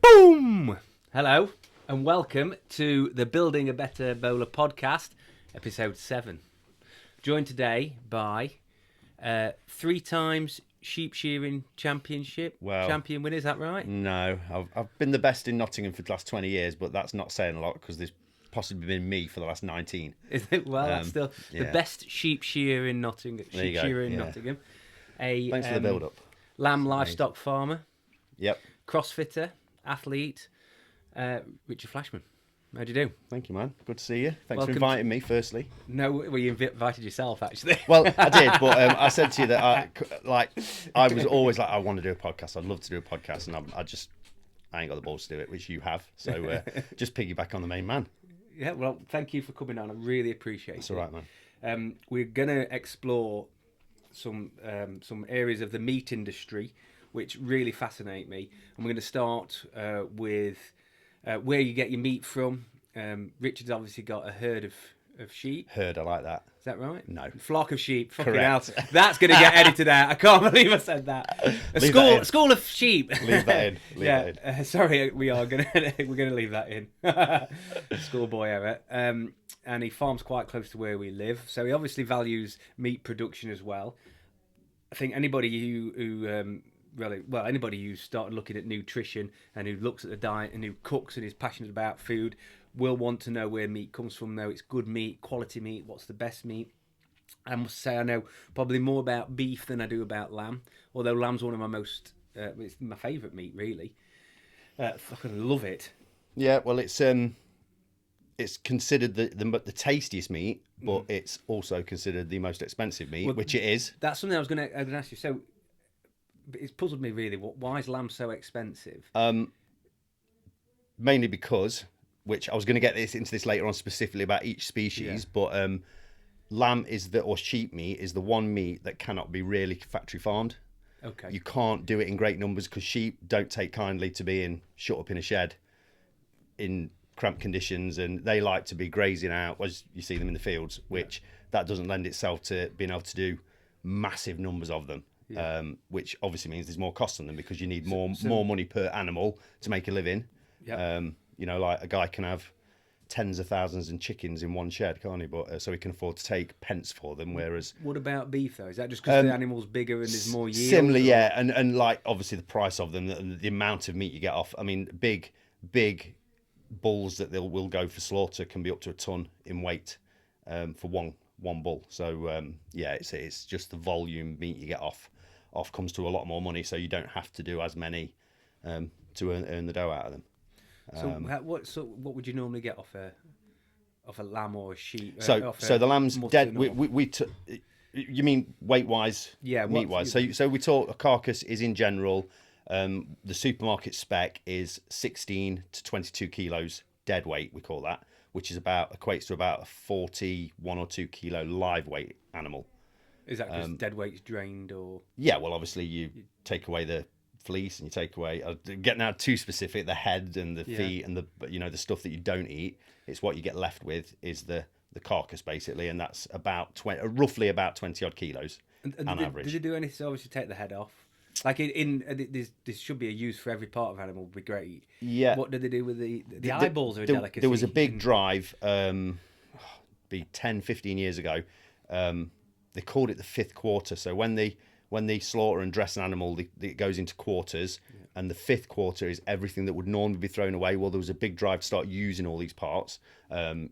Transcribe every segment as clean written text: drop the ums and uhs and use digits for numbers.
Boom! Hello and welcome to the Building a Better Bowler podcast, episode 7. Joined today by 3 times sheep shearing championship champion winner, is that right? No, I've been the best in Nottingham for the last 20 years, but that's not saying a lot because there's possibly been me for the last 19. Is it? Well, that's still the best sheep shearer in Nottingham. Nottingham. Thanks for the build-up. Lamb livestock farmer. Yep. Crossfitter, athlete, Richard Flashman. How do you do? Thank you, man. Good to see you. Thanks for inviting me, firstly. No, well, you invited yourself, actually. Well, I did, but I said to you that I was always like, I want to do a podcast. I'd love to do a podcast, and I ain't got the balls to do it, which you have. So just piggyback on the main man. Yeah, well, thank you for coming on. I really appreciate it. That's all right, man. We're going to explore some areas of the meat industry which really fascinate me. And we're going to start with where you get your meat from. Richard's obviously got a herd of sheep. Herd, I like that. Is that right? No. Flock of sheep. Fucking Correct. hell. That's going to get edited out. I can't believe I said that. A school of sheep. Leave that in. Sorry, we're going to leave that in. Schoolboy error. And he farms quite close to where we live, so he obviously values meat production as well. I think anybody anybody who's started looking at nutrition and who looks at the diet and who cooks and is passionate about food will want to know where meat comes from, though. It's good meat, quality meat, what's the best meat. I must say I know probably more about beef than I do about lamb, although lamb's one of my it's my favourite meat, really. Fucking love it. Yeah, well, it's considered the tastiest meat, but it's also considered the most expensive meat, which it is. That's something I was going to ask you. So it's puzzled me really. Why is lamb so expensive? Mainly because, which I was going to get into this later on specifically about each species, but lamb or sheep meat is the one meat that cannot be really factory farmed. Okay. You can't do it in great numbers because sheep don't take kindly to being shut up in a shed in cramped conditions, and they like to be grazing out as you see them in the fields, which that doesn't lend itself to being able to do massive numbers of them. Which obviously means there's more cost on them because you need more money per animal to make a living. Like a guy can have tens of thousands of chickens in one shed, can't he? But so he can afford to take pence for them. Whereas, what about beef though? Is that just because the animal's bigger and there's more yield? Similar, yeah, and like obviously the price of them, the amount of meat you get off. I mean, big bulls that will go for slaughter can be up to a ton in weight for one bull. So it's just the volume meat you get off comes to a lot more money, so you don't have to do as many to earn the dough out of them. What would you normally get off a lamb or a sheep? So the lamb's dead. You mean weight wise? Yeah, meat wise. So we talk a carcass is in general. The supermarket spec is 16 to 22 kilos dead weight, we call that, which is equates to about a 41 or 2 kilo live weight animal. Is that because dead weight's drained, or? Yeah, well, obviously you take away the fleece and you take away, getting out too specific, the head and the feet and the stuff that you don't eat. It's what you get left with is the carcass basically, and that's roughly about 20 odd kilos on average. Did they do anything to obviously take the head off? Like there should be a use for every part of an animal. Would be great. Yeah. What did they do with the eyeballs? Are a delicacy. There was a big drive, be 10, 15 years ago. They called it the 5th quarter. So when they slaughter and dress an animal, it goes into quarters, and the 5th quarter is everything that would normally be thrown away. Well, there was a big drive to start using all these parts.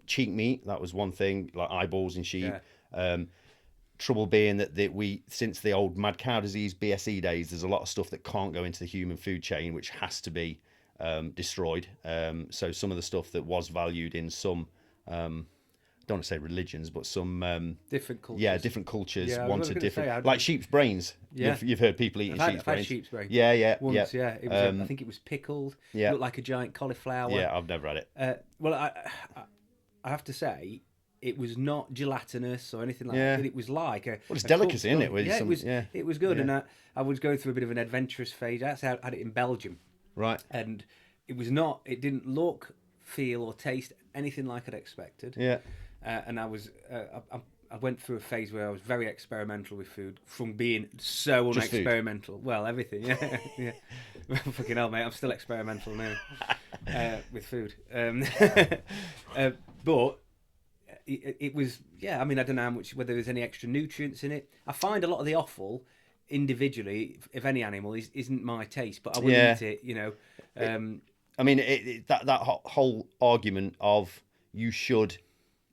Cheek meat, that was one thing, like eyeballs in sheep. Yeah. Trouble being that since the old mad cow disease BSE days, there's a lot of stuff that can't go into the human food chain, which has to be destroyed. So some of the stuff that was valued in some, I don't want to say religions, but some different cultures. Yeah, different cultures wanted different, like sheep's brains. Yeah, you've heard people eating sheep's brains. I've had sheep's brains. Yeah, once. Yeah, it was, I think it was pickled. Yeah, it looked like a giant cauliflower. Yeah, I've never had it. Well, I have to say, it was not gelatinous or anything like that. It was like it's delicacy, isn't it? It was good, and I was going through a bit of an adventurous phase. I actually had it in Belgium, right? And it was not. It didn't look, feel, or taste anything like I'd expected. Yeah. And I was, I went through a phase where I was very experimental with food, from being so Just food? unexperimental. Well, everything, yeah, yeah. Fucking hell, mate, I'm still experimental now with food. But it was, yeah. I mean, I don't know how much, whether there's any extra nutrients in it. I find a lot of the offal individually, if any animal, isn't my taste, but I will Yeah. eat it. You know. I mean, that whole argument of you should,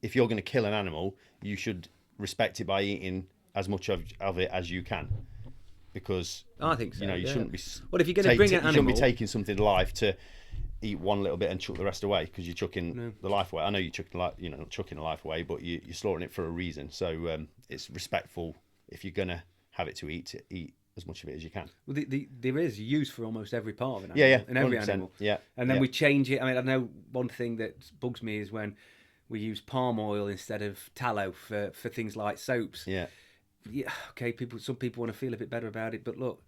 if you're going to kill an animal, you should respect it by eating as much of it as you can, because I think so. you shouldn't be. Well, if you're going to bring an you shouldn't be animal, taking something alive to eat one little bit and chuck the rest away, because you're chucking the life away. I know you're chucking not chucking the life away, but you're slaughtering it for a reason. So it's respectful if you're going to have it to eat as much of it as you can. well, there is use for almost every part of an animal. Yeah, in every 100%. animal. Yeah, And then yeah. we change it. I mean, I know one thing that bugs me is when we use palm oil instead of tallow for things like soaps. Yeah. Yeah, okay, some people want to feel a bit better about it, but look,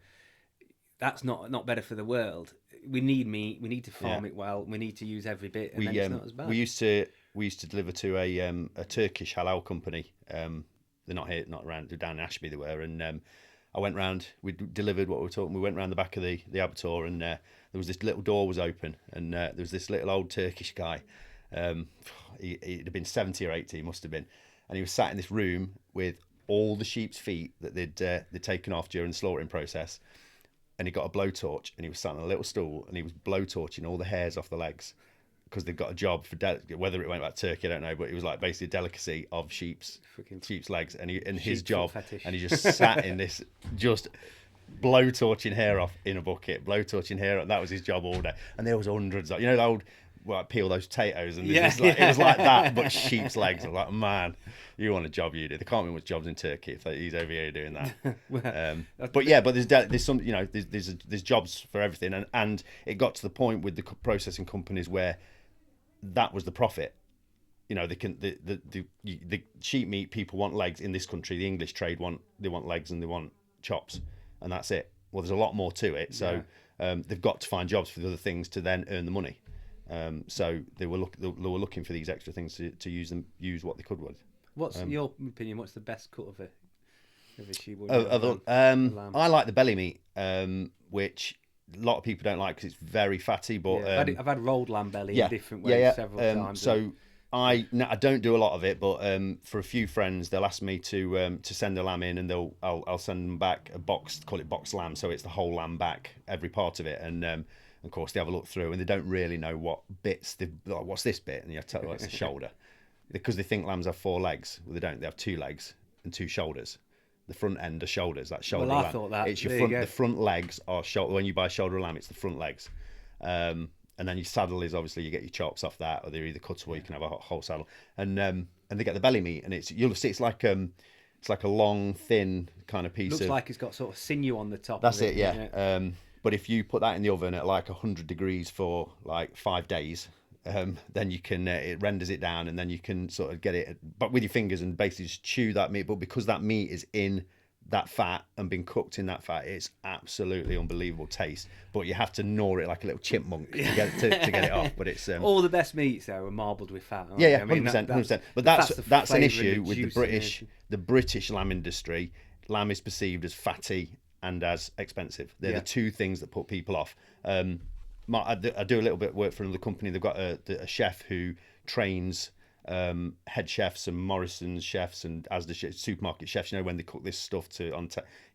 that's not better for the world. We need meat. We need to farm it well. We need to use every bit, and then it's not as bad. We used to deliver to a Turkish halal company. They're not here, not around. They're down in Ashby. They were, and I went round. We delivered what we were talking. We went round the back of the abattoir, and there was this little door was open, and there was this little old Turkish guy. He'd have been 70 or 80, he must have been, and he was sat in this room with all the sheep's feet that they'd taken off during the slaughtering process, and he got a blowtorch, and he was sat on a little stool, and he was blowtorching all the hairs off the legs, because they've got a job for whether it went back to Turkey, I don't know, but it was like basically a delicacy of sheep's legs, and his job, fetish. and he just sat in this, just blowtorching hair off in a bucket, blowtorching hair off. That was his job all day, and there was hundreds of, the old, well, peel those potatoes, and it was like that, but sheep's legs. I'm like, man, you want a job, you do. There can't be much jobs in Turkey if he's over here doing that. But there's some, there's jobs for everything, and it got to the point with the processing companies where that was the profit. They can the sheep meat people want legs in this country. The English trade want legs and they want chops, and that's it. Well, there's a lot more to it, so they've got to find jobs for the other things to then earn the money. So they were looking for these extra things to use what they could with. What's your opinion? What's the best cut of a sheep? I like the belly meat, which a lot of people don't like because it's very fatty. But I've had rolled lamb belly in different ways several times. So I don't do a lot of it, but for a few friends, they'll ask me to send a lamb in, and I'll send them back a box, call it box lamb, so it's the whole lamb back, every part of it, and of course they have a look through, and they don't really know what bits what's this bit, and you have to tell them it's the shoulder, because they think lambs have 4 legs. Well, they don't. They have 2 legs and 2 shoulders. The front end are shoulders. That's shoulder Well, I lamb. thought that. It's your front. The front legs are shoulder. When you buy shoulder lamb, it's the front legs. And then your saddle is obviously you get your chops off that, or they're either cuttable, or you can have a whole saddle. And they get the belly meat, and you'll see it's like a long, thin kind of piece. Looks like it's got sort of sinew on the top. That's of it, yeah. But if you put that in the oven at like 100 degrees for like 5 days, then you can it renders it down, and then you can sort of get it, but with your fingers, and basically just chew that meat. But because that meat is in that fat and been cooked in that fat, it's absolutely unbelievable taste. But you have to gnaw it like a little chipmunk to get it off. But it's all the best meats though are marbled with fat. Yeah, I mean, 100%. But that's an issue with juice the British lamb industry. Lamb is perceived as fatty and as expensive. They're the two things that put people off. I do a little bit of work for another company. They've got a chef who trains head chefs and Morrison's chefs and Asda supermarket chefs. When they cook this stuff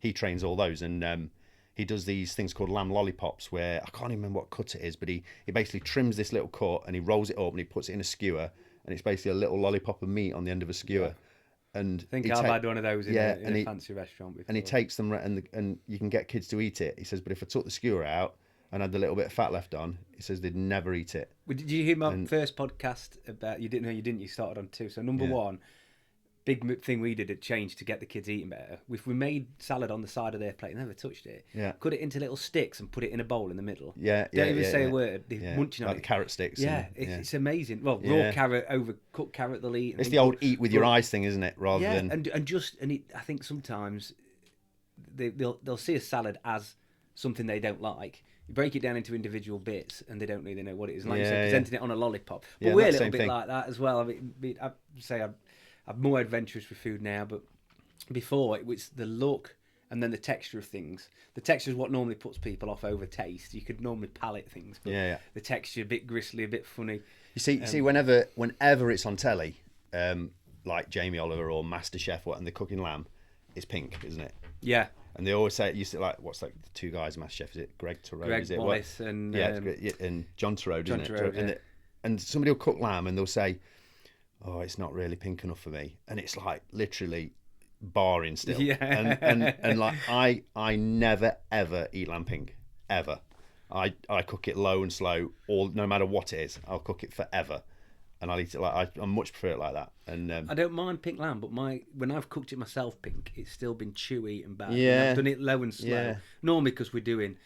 he trains all those, and he does these things called lamb lollipops, where I can't even remember what cut it is, but he basically trims this little cut and he rolls it up and he puts it in a skewer, and it's basically a little lollipop of meat on the end of a skewer. And I think I've had one of those in a fancy restaurant before. And he takes them, and you can get kids to eat it. He says, but if I took the skewer out and had the little bit of fat left on, he says they'd never eat it. Well, did you hear my first podcast about you started on 2? So number 1, big thing we did at Change to get the kids eating better. If we made salad on the side of their plate, never touched it. Yeah. Cut it into little sticks and put it in a bowl in the middle. Yeah. Don't even say a word. They're munching on like it. The carrot sticks. Yeah, it's amazing. Well, raw carrot, overcooked carrot they'll eat. It's the old eat with your eyes thing, isn't it? Rather than I think sometimes they'll see a salad as something they don't like. You break it down into individual bits, and they don't really know what it is. Like you said, presenting it on a lollipop. But we're a little bit like that as well. I mean, I'm more adventurous with food now, but before it was the look and then the texture of things. The texture is what normally puts people off over taste. You could normally palate things, but the texture a bit gristly, a bit funny. You see, whenever it's on telly, like Jamie Oliver or MasterChef, and they're cooking lamb, it's pink, isn't it? Yeah. And they always say, what's like the two guys, MasterChef, is it Greg Turode? Greg is it? Wallace and and John Turode, isn't it? Turode, and somebody will cook lamb and they'll say, oh, it's not really pink enough for me, and it's like literally barring still. Yeah. And like I never ever eat lamb pink ever. I cook it low and slow, or no matter what it is, I'll cook it forever, and I'll eat it I much prefer it like that. And I don't mind pink lamb, but when I've cooked it myself pink, it's still been chewy and bad. Yeah. And I've done it low and slow. Yeah. Normally because we're doing,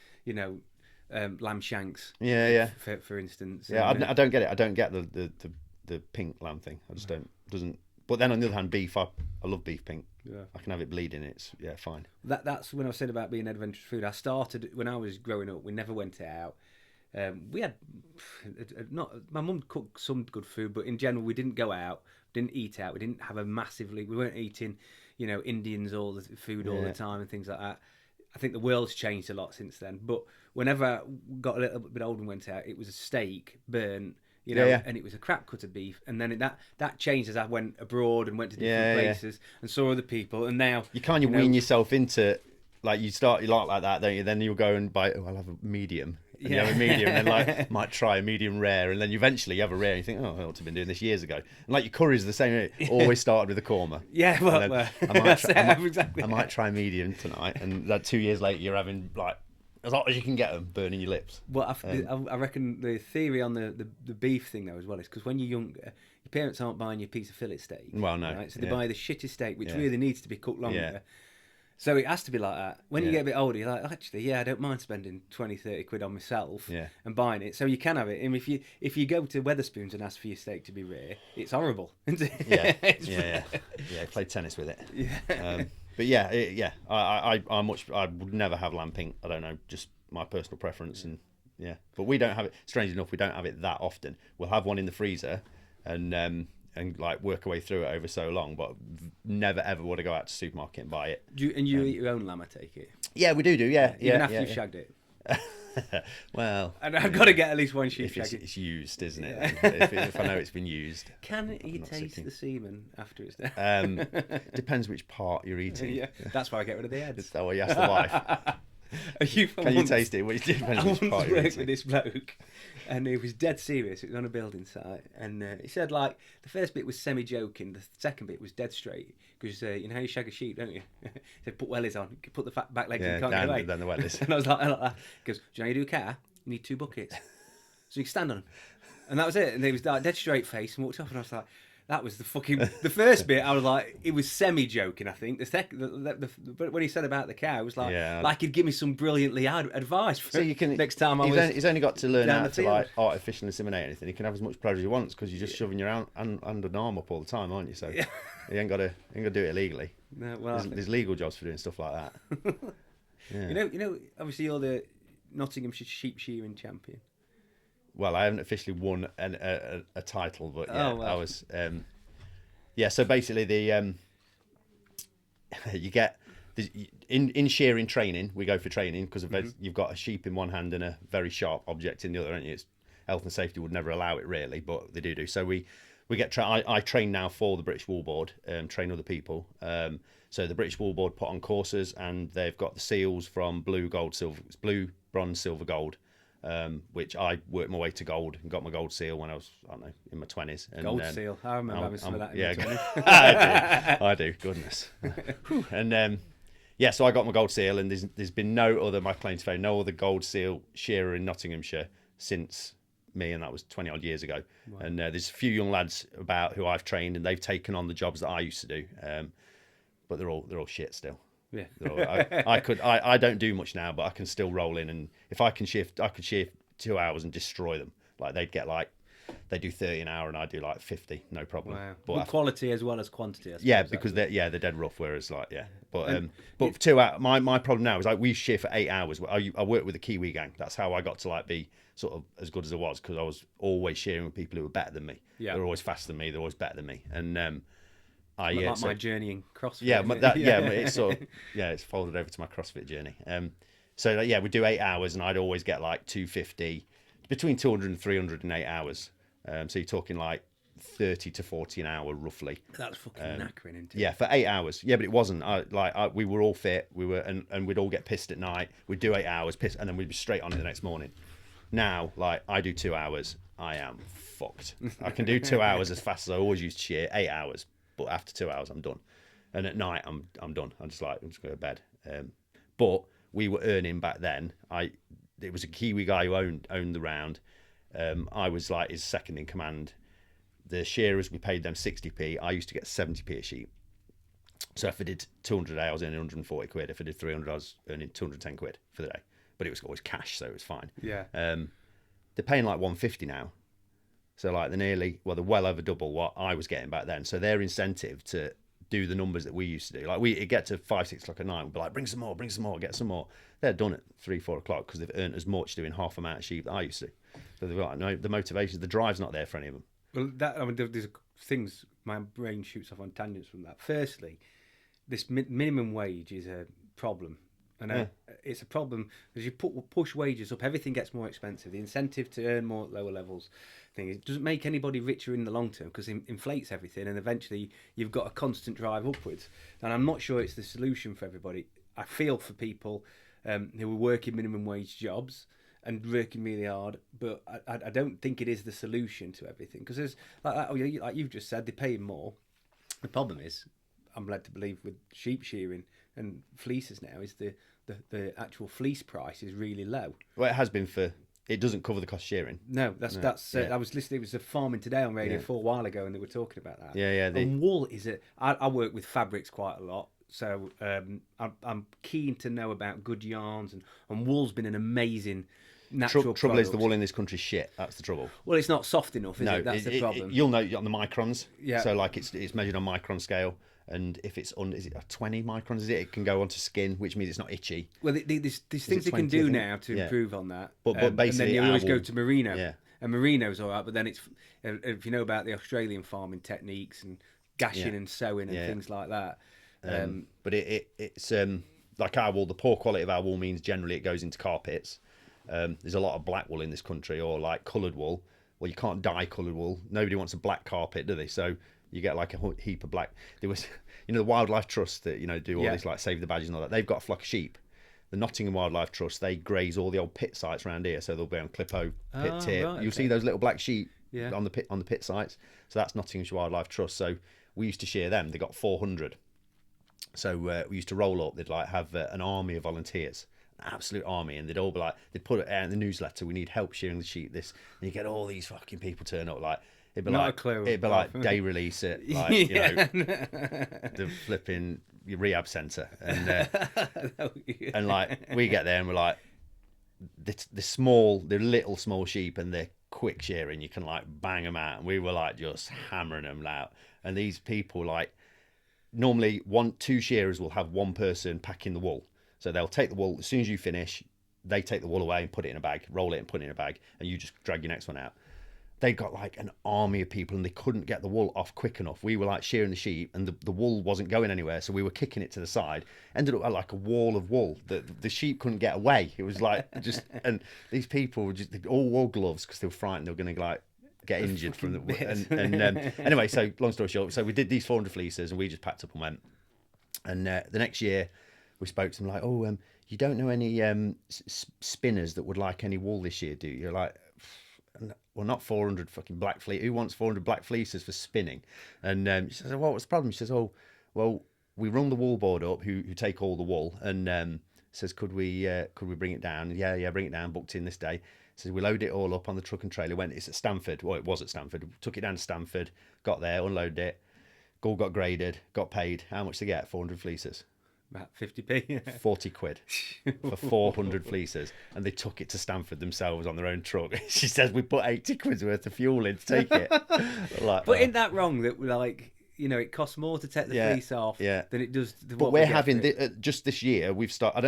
lamb shanks. Yeah. For instance. Yeah, I don't get it. I don't get the pink lamb thing. I just doesn't. But then on the other hand, beef, I love beef pink. Yeah. I can have it bleeding. It's fine. That's when I said about being adventurous food. I started when I was growing up. We never went out. We had my mum cooked some good food, but in general we didn't go out, didn't eat out. We didn't have we weren't eating, Indians all the food all the time and things like that. I think the world's changed a lot since then. But whenever I got a little bit older and went out, it was a steak burnt. And it was a crap cut of beef, and then that changed as I went abroad and went to different places and saw other people, and now you kind of wean yourself into, like, you like that, don't you? Then you'll go and buy, I'll have a medium, and you have a medium, and then might try a medium rare, and then eventually you have a rare, and you think, I ought to have been doing this years ago. And like your curries are the same, always started with a korma. Yeah, well, I might try medium tonight, and that 2 years later you're having like as hot as you can get them, burning your lips. Well, I reckon the theory on the beef thing though as well is because when you're younger, your parents aren't buying you a piece of fillet steak. Well, no. Right? So they buy the shitty steak, which really needs to be cooked longer. Yeah. So it has to be like that. When you get a bit older, you're like, actually, I don't mind spending 20, 30 quid on myself and buying it. So you can have it. And if you go to Wetherspoons and ask for your steak to be rare, it's horrible. Yeah. I played tennis with it. Yeah. But I would never have lamb pink. I don't know, just my personal preference, and But we don't have it. Strange enough, we don't have it that often. We'll have one in the freezer, and like work our way through it over so long. But never ever would I go out to the supermarket and buy it. You eat your own lamb, I take it. Yeah, we do. Yeah, even after you've shagged it. Well, and I've got to get at least one sheep shag. It's used, isn't it? If I know it's been used. Can you taste the semen after it's done? Depends which part you're eating. That's why I get rid of the heads. Is that what you asked the wife? Can you taste it? Well, it depends which part you're eating. With this bloke, and he was dead serious. It was on a building site, and he said like the first bit was semi-joking, the second bit was dead straight. Because you know how you shag a sheep, don't you? He said, put wellies on, put the back legs in, can't get away. Down the wellies. And I was like that. He goes, do you know how you do a car? You need 2 buckets. So you can stand on them. And that was it. And he was like dead straight face and walked off, and I was like, that was the first bit. I was like, it was semi-joking, I think. The second, when he said about the cow, it was like, like he'd give me some brilliantly advice for so you can, next time he's only got to learn how to like artificially inseminate anything. He can have as much pleasure as he wants because you're just shoving your hand and arm up all the time, aren't you? So you ain't got to do it illegally. No, well, there's legal jobs for doing stuff like that. You know. Obviously, you're the Nottinghamshire sheep shearing champion. Well, I haven't officially won a title, but I was. So basically, you get in shearing training. We go for training because you've got a sheep in one hand and a very sharp object in the other, and it's health and safety would never allow it really, but they do. So we get. I train now for the British Wool Board, train other people. So the British Wool Board put on courses, and they've got the seals from blue, bronze, silver, gold. Which I worked my way to gold and got my gold seal when I was, I don't know, in my 20s. And, gold seal. I remember having some of that in my 20s. I do. Goodness. And so I got my gold seal, and there's been no other, my claim to fame, no other gold seal shearer in Nottinghamshire since me, and that was 20 odd years ago. Wow. And there's a few young lads about who I've trained, and they've taken on the jobs that I used to do, but they're all shit still. Yeah, I don't do much now, but I can still roll in, and if I could shear 2 hours and destroy them. Like they do 30 an hour, and I do like 50, no problem. Wow. But quality as well as quantity. I suppose, yeah, because they're dead rough. Whereas but 2 hours. My problem now is like we shear for 8 hours. I work with the Kiwi gang. That's how I got to like be sort of as good as I was, because I was always shearing with people who were better than me. Yeah, they're always faster than me. They're always better than me, and Like my journey in CrossFit. Yeah, it's sort of, it's folded over to my CrossFit journey. So we do 8 hours, and I'd always get like 250, between 200 and 300 in 8 hours. So you're talking like 30 to 40 an hour roughly. That's fucking knackering, isn't it? Yeah, for 8 hours. Yeah, but it wasn't. We were all fit. We were, and we'd all get pissed at night. We'd do 8 hours, piss, and then we'd be straight on it the next morning. Now, like, I do 2 hours. I am fucked. I can do 2 hours as fast as I always used to shear. 8 hours, but after 2 hours, I'm done. And at night, I'm done. I'm just going to bed. But we were earning back then. It was a Kiwi guy who owned the round. I was like his second in command. The shearers, we paid them 60p. I used to get 70p a sheet. So if I did 200 a day, I was earning 140 quid. If I did 300, I was earning 210 quid for the day. But it was always cash, so it was fine. Yeah. They're paying like 150 now. So like they're well over double what I was getting back then. So their incentive to do the numbers that we used to do, like it'd get to 5, 6 o'clock at night, we'd be like, bring some more, get some more. They're done at 3, 4 o'clock because they've earned as much doing half amount of sheep that I used to. So they've got no, the motivation, the drive's not there for any of them. Well, there's things, my brain shoots off on tangents from that. Firstly, this minimum wage is a problem. And it's a problem because you push wages up, everything gets more expensive. The incentive to earn more at lower levels it doesn't make anybody richer in the long term because it inflates everything, and eventually you've got a constant drive upwards. And I'm not sure it's the solution for everybody. I feel for people who are working minimum wage jobs and working really hard, but I don't think it is the solution to everything because there's like you've just said, they're paying more. The problem is, I'm led to believe with sheep shearing and fleeces now, is the actual fleece price is really low. Well, it has been it doesn't cover the cost of shearing. No, that's I was listening. It was a Farming Today on Radio 4 a while ago, and they were talking about that. And wool is I work with fabrics quite a lot, so I'm keen to know about good yarns, and wool's been an amazing natural trouble is the wool in this country is shit. That's the trouble. Well, it's not soft enough, is it? That's the problem. You'll know on the microns. Yeah. So like it's measured on micron scale. And if it's is it 20 microns? Is it can go onto skin, which means it's not itchy. Well, there's things they can do now to improve on that. But basically, and then you always go to merino. Yeah. And merino's all right, but then it's if you know about the Australian farming techniques and gashing and sewing and things like that. But it's like our wool. The poor quality of our wool means generally it goes into carpets. There's a lot of black wool in this country, or like coloured wool. Well, you can't dye coloured wool. Nobody wants a black carpet, do they? So you get like a heap of black. There was, the Wildlife Trust that do all this like save the badgers and all that. They've got a flock of sheep. The Nottingham Wildlife Trust, they graze all the old pit sites around here, so they'll be on Clippo pit tip. Right, You'll see those little black sheep on the pit sites. So that's Nottinghamshire Wildlife Trust. So we used to shear them. They got 400. So we used to roll up. They'd like have an army of volunteers. Absolute army, and they'd all be like, they'd put it out in the newsletter, we need help shearing the sheep, this, and you get all these fucking people turn up, like it'd be like day release at like the flipping rehab centre, and and like we get there and we're like the little small sheep, and they're quick shearing, you can like bang them out, and we were like just hammering them out, and these people like normally 2 shearers will have one person packing the wool. So they'll take the wool, as soon as you finish, they take the wool away and put it in a bag, roll it and put it in a bag, and you just drag your next one out. They got like an army of people, and they couldn't get the wool off quick enough. We were like shearing the sheep, and the wool wasn't going anywhere, so we were kicking it to the side. Ended up like a wall of wool. The sheep couldn't get away. It was like and these people were just all wore gloves because they were frightened they were going to like get injured from the anyway. So long story short, so we did these 400 fleeces, and we just packed up and went. And the next year, we spoke to them like, you don't know any spinners that would like any wool this year, do you? You're like, well, not 400 fucking black fleece. Who wants 400 black fleeces for spinning? And she says, well, what's the problem? She says, well, we run the wool board up who take all the wool, and says, could we bring it down? Yeah, bring it down. Booked in this day. Says we load it all up on the truck and trailer. It's at Stamford. Well, it was at Stamford. Took it down to Stamford. Got there, unloaded it. All got graded. Got paid. How much to get? 400 fleeces. About 50p. 40 quid for 400 fleeces, and they took it to Stamford themselves on their own truck. She says we put 80 quid worth of fuel in to take it. But isn't that wrong that like it costs more to take the Yeah, fleece off yeah. than it does. But we're having just this year. We've started.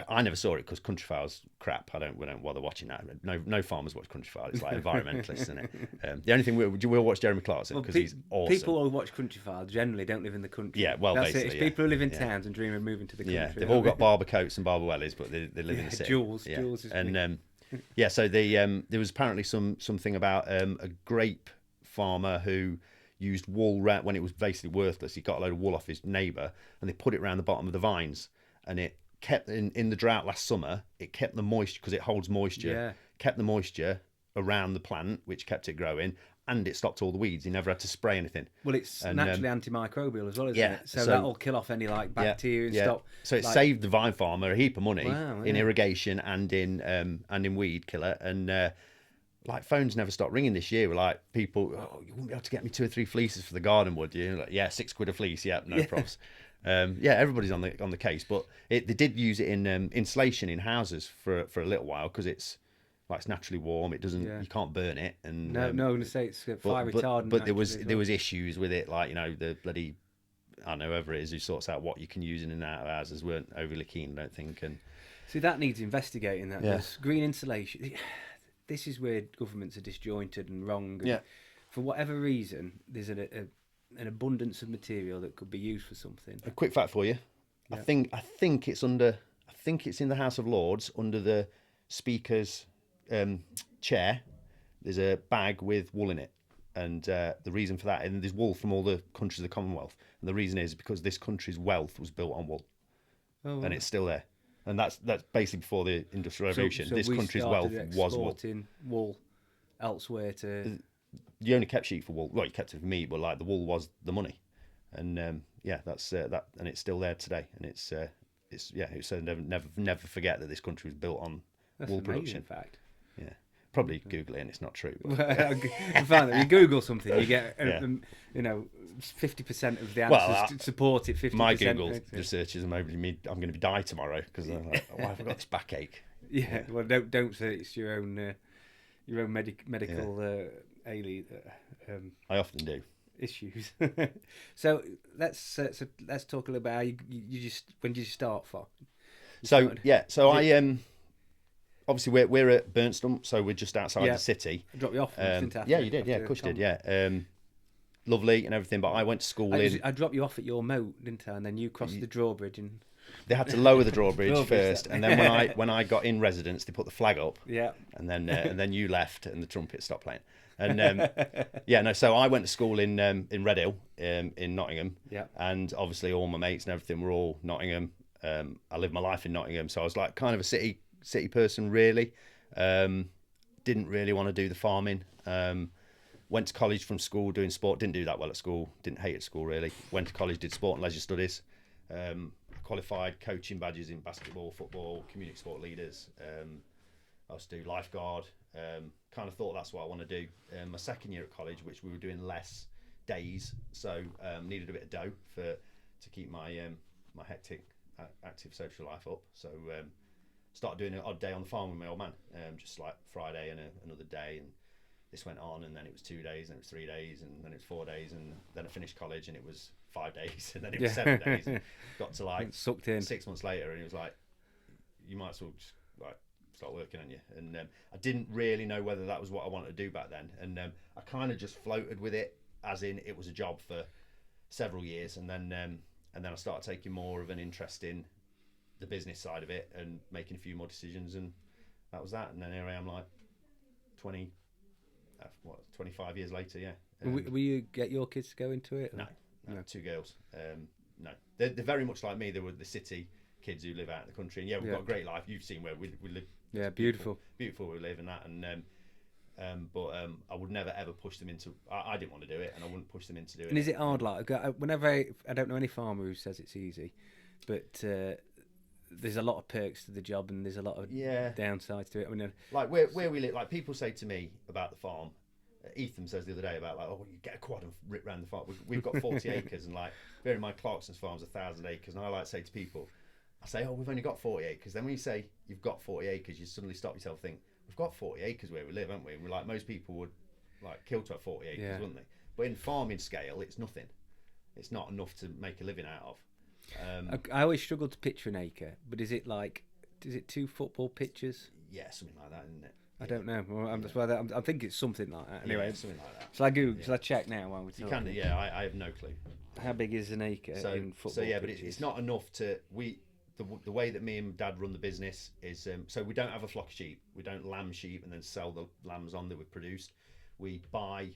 I never saw it because Country File's crap. We don't bother watching that. No farmers watch Country File. It's like environmentalists, isn't it? The only thing we'll watch Jeremy Clarkson because he's awesome. People who watch Country File generally don't live in the country. Yeah, well, that's basically, it. It's people who live in towns and dream of moving to the country. Yeah, they've all got barber coats and barber wellies, but they live in the city. Jules is me. So there was apparently something about a grape farmer who used wool when it was basically worthless. He got a load of wool off his neighbour and they put it around the bottom of the vines, and it kept in the drought last summer. It kept the moisture because it holds moisture. Yeah. Kept the moisture around the plant, which kept it growing, and it stopped all the weeds. He never had to spray anything. Well, it's naturally antimicrobial as well, isn't yeah, it? So that'll kill off any bacteria and stop. So it saved the vine farmer a heap of money in irrigation and in weed killer. And phones never stopped ringing this year. We're like, people, you wouldn't be able to get me 2 or 3 fleeces for the garden, would you? Like, yeah, £6 a fleece. Yeah, no problems. Everybody's on the case, but they did use it in insulation in houses for a little while because it's naturally warm. It doesn't, you can't burn it. And no, I'm going to say it's fire retardant. But there was issues with it, the bloody, I don't know, whoever it is who sorts out what you can use in and out of houses weren't overly keen, I don't think. And see, that needs investigating. That green insulation. This is where governments are disjointed and wrong. And for whatever reason, there's an abundance of material that could be used for something. A quick fact for you: I think it's in the House of Lords under the Speaker's chair. There's a bag with wool in it, and the reason for that, and there's wool from all the countries of the Commonwealth, and the reason is because this country's wealth was built on wool, and it's still there. And that's basically before the Industrial Revolution. So this country's wealth was wool. Wool elsewhere to. You only kept sheep for wool. Well, you kept it for meat, but the wool was the money, and that's that, and it's still there today. And it's so never forget that this country was built on wool production. In fact, probably Google it, and it's not true. But, I found that you Google something, you get 50% of the answers support it. 50%. My Google researches are maybe me. I'm going to die tomorrow because I'm like, why have I got this backache? Yeah, well, don't search your own medical I often do. Issues. So let's talk a little about how you just when did you start for? I obviously we're at Burnstone, so we're just outside the city. I dropped you off. You did. Yeah, of course you did. Yeah. Lovely and everything, but I went to school I dropped you off at your moat, didn't I? And then you crossed the drawbridge and. They had to lower the drawbridge first, and then when I got in residence, they put the flag up. Yeah. And then you left, and the trumpet stopped playing. And so I went to school in Redhill, in Nottingham. Yeah. And obviously all my mates and everything were all Nottingham. I lived my life in Nottingham, so I was like kind of a city person really. Didn't really want to do the farming. Went to college from school doing sport. Didn't do that well at school. Didn't hate it at school really. Went to college, did sport and leisure studies. Qualified coaching badges in basketball, football, community sport leaders. I was to do lifeguard. Kind of thought that's what I want to do. My second year at college, which we were doing less days, so needed a bit of dough to keep my my hectic, active social life up. So started doing an odd day on the farm with my old man, just like Friday and another day, and this went on, and then it was 2 days, and it was 3 days, and then it was 4 days, and then I finished college, and it was 5 days, and then it was 7 days. And got to like sucked in 6 months later, and he was like, "You might as well just like start working on you." And I didn't really know whether that was what I wanted to do back then, and I kind of just floated with it, as in it was a job for several years, and then I started taking more of an interest in the business side of it and making a few more decisions, and that was that. And then here I am, like 25 years later. Will you get your kids to go into it? No, 2 girls. No, they're very much like me. They were the city kids who live out in the country, and we've got a great life. You've seen where we live. Yeah, beautiful where we live, and that. And but I would never ever push them into. I didn't want to do it, and I wouldn't puch them into doing it. And is it hard? Like whenever I don't know any farmer who says it's easy, but there's a lot of perks to the job, and there's a lot of downsides to it. I mean, like where we live, like people say to me about the farm. Ethan says the other day about you get a quad and rip round the farm. We've got 40 acres, and like bear in mind Clarkson's farm's 1,000 acres, and I like to say to people, I say, we've only got 40 acres. Then when you say you've got 40 acres, you suddenly stop yourself and think, we've got 40 acres where we live, haven't we? And we're like, most people would like kill to have 40 acres, wouldn't they? But in farming scale, it's nothing. it's not enough to make a living out of. I always struggle to picture an acre, but is it 2 football pitches? Yeah, something like that, isn't it? I don't know. Well, that's why I think it's something like that. Anyway, Yeah, something like that. shall I Google? Shall I check now while we're You talking? can, yeah. I have no clue. How big is an acre in football? So yeah, but pitches? it's not enough to the way that me and Dad run the business is so we don't have a flock of sheep. We don't lamb sheep and then sell the lambs on that we've produced. We buy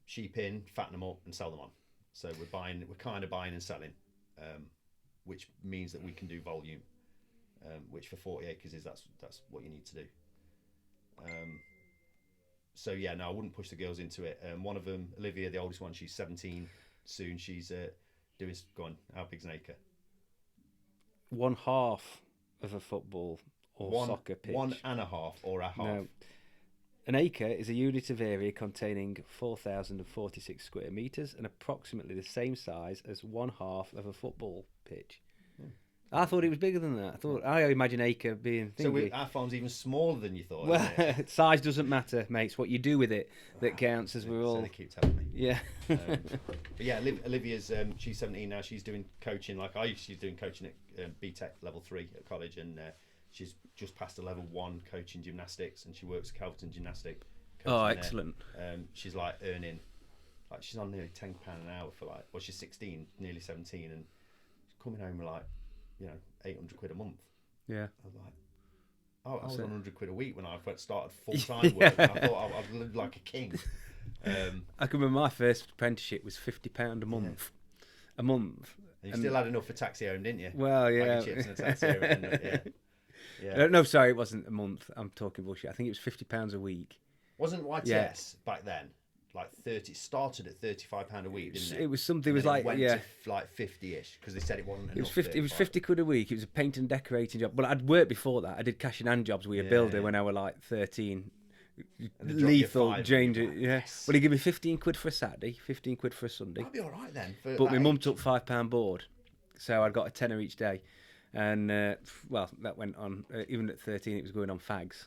sheep in, fatten them up, and sell them on. So we're kind of buying and selling, which means that we can do volume, which for 40 acres is that's what you need to do. So yeah, no, I wouldn't push the girls into it. One of them, Olivia, the oldest one, she's 17 soon. She's doing. Go on, how big's an acre? 1/2 of a football or soccer pitch. 1.5 or a half. No. An acre is a unit of area containing 4,046 square metres and approximately the same size as 1/2 of a football pitch. I thought it was bigger than that. I imagine acre being thingy. So our farm's even smaller than you thought. Well, size doesn't matter, mate. It's what you do with it that counts, as we're all. So they keep telling me. Yeah. But yeah, Olivia's she's 17 now. She's doing coaching like I used. She's doing coaching at BTEC level 3 at college, and she's just passed a level 1 coaching gymnastics, and she works at Calverton Gymnastic. Oh, excellent. She's like earning, like she's on nearly £10 an hour for like. Well, she's 16, nearly 17, and she's coming home with like, you know, 800 quid a month. Yeah. I was like, oh, I was on 100 quid a week when I first started full-time work. I thought I'd lived like a king. I can remember my first apprenticeship was £50 a month. A month. And you still had enough for taxi home, didn't you? Well, yeah. Like your chips and a taxi home, yeah. No, sorry, it wasn't a month. I'm talking bullshit. I think it was £50 a week. Wasn't YTS back then like 30? Started at £35 a week, didn't it? It was something. It was went to like 50ish because they said it wasn't enough. It was 50. It was 50 quid a week. It was a paint and decorating job. But I'd worked before that. I did cash and hand jobs with a builder when I was like 13. Lethal change it. Yeah. Yes. Well, he gave me 15 quid for a Saturday, 15 quid for a Sunday. That'd be all right then. But my mum took £5 board, so I got a tenner each day, and well, that went on. Even at 13, it was going on fags.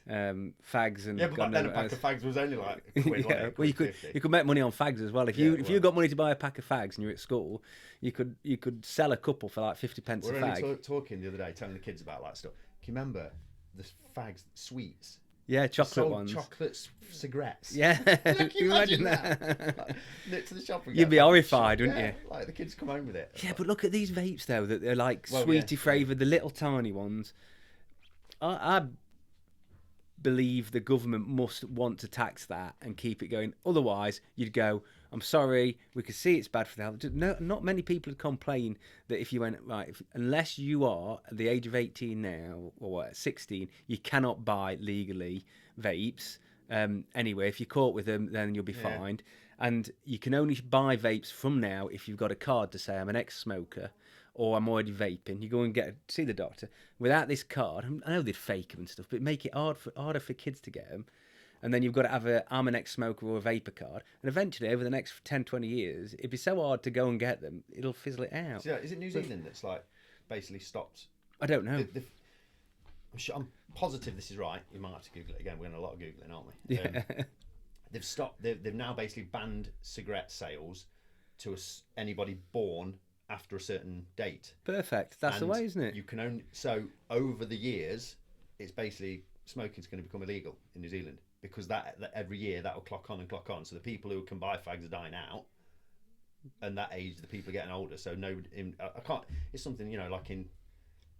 Fags and but back then a pack of fags was only like a quid, yeah. Well, you could make money on fags as well. If you got money to buy a pack of fags and you're at school, you could sell a couple for like 50 pence a fag. We were talking the other day, telling the kids about like stuff. Can you remember the fags sweets? Yeah, chocolate ones. Chocolate cigarettes. Yeah, Can you imagine that? Like, nip to the shop and you'd be horrified, wouldn't you? Like the kids come home with it. Yeah, but look at these vapes though. That they're like sweetie flavoured, the little tiny ones. I believe the government must want to tax that and keep it going. Otherwise, you'd go, I'm sorry, we can see it's bad for the health. No, not many people would complain that if you went, right, unless you are at the age of 18 now, or 16, you cannot buy legally vapes. Anyway, if you're caught with them, then you'll be fined. And you can only buy vapes from now if you've got a card to say I'm an ex-smoker or I'm already vaping. You go and see the doctor. Without this card, I know they'd fake them and stuff, but make it harder for kids to get them. And then you've got to have I'm an ex-smoker or a vapor card. And eventually, over the next 10, 20 years, it'd be so hard to go and get them, it'll fizzle it out. So, is it New Zealand that's like basically stopped? I don't know. I'm positive this is right. You might have to Google it again. We're doing a lot of Googling, aren't we? Yeah. They've stopped. They've now basically banned cigarette sales to anybody born after a certain date. Perfect. That's the way, isn't it? You can only over the years, it's basically smoking's going to become illegal in New Zealand because that every year that will clock on and clock on. So the people who can buy fags are dying out, and that age the people are getting older. So I can't. It's something like in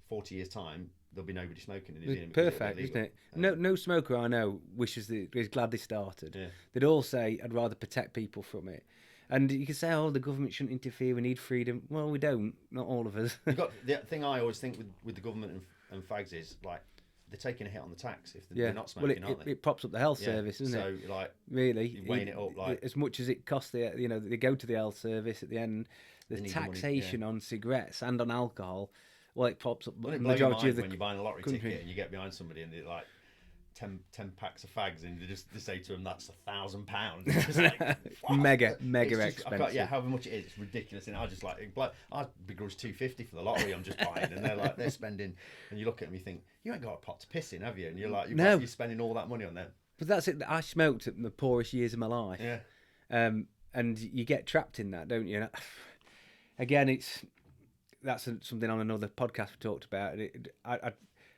40 years' time. There'll be nobody smoking in New Zealand. Perfect, isn't it? No smoker I know is glad they started. Yeah. They'd all say, I'd rather protect people from it. And you can say, oh, the government shouldn't interfere, we need freedom. Well, we don't, not all of us. The thing I always think with the government and fags is, like, they're taking a hit on the tax if they're not smoking, aren't they? It props up the health service, doesn't it? So, like, really, you're weighing it up, like... As much as it costs, they go to the health service at the end, the taxation on cigarettes and on alcohol... Well, it pops up. Well, it blows your mind when you're buying a lottery ticket and you get behind somebody and they're like 10 packs of fags and they say to them that's £1,000. It's like, mega expensive. However much it is, it's ridiculous. And I just like I'd begrudge £250 for the lottery I'm just buying, and they're spending. And you look at them, you think you ain't got a pot to piss in, have you? And you're like, you're spending all that money on them. But that's it. I smoked at the poorest years of my life. Yeah. and you get trapped in that, don't you? And again, that's something on another podcast we talked about.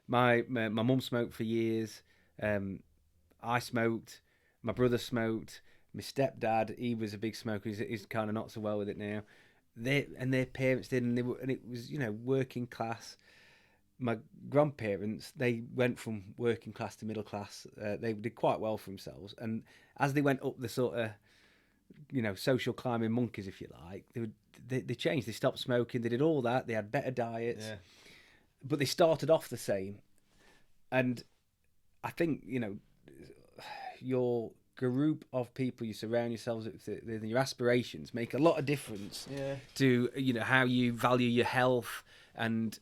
My mum smoked for years. I smoked. My brother smoked. My stepdad, he was a big smoker. He's kind of not so well with it now. Their parents did, and it was working class. My grandparents, they went from working class to middle class. They did quite well for themselves, and as they went up the sort of social climbing monkeys, if you like, they changed. They stopped smoking. They did all that. They had better diets, but they started off the same. And I think your group of people you surround yourselves with, your aspirations make a lot of difference to how you value your health and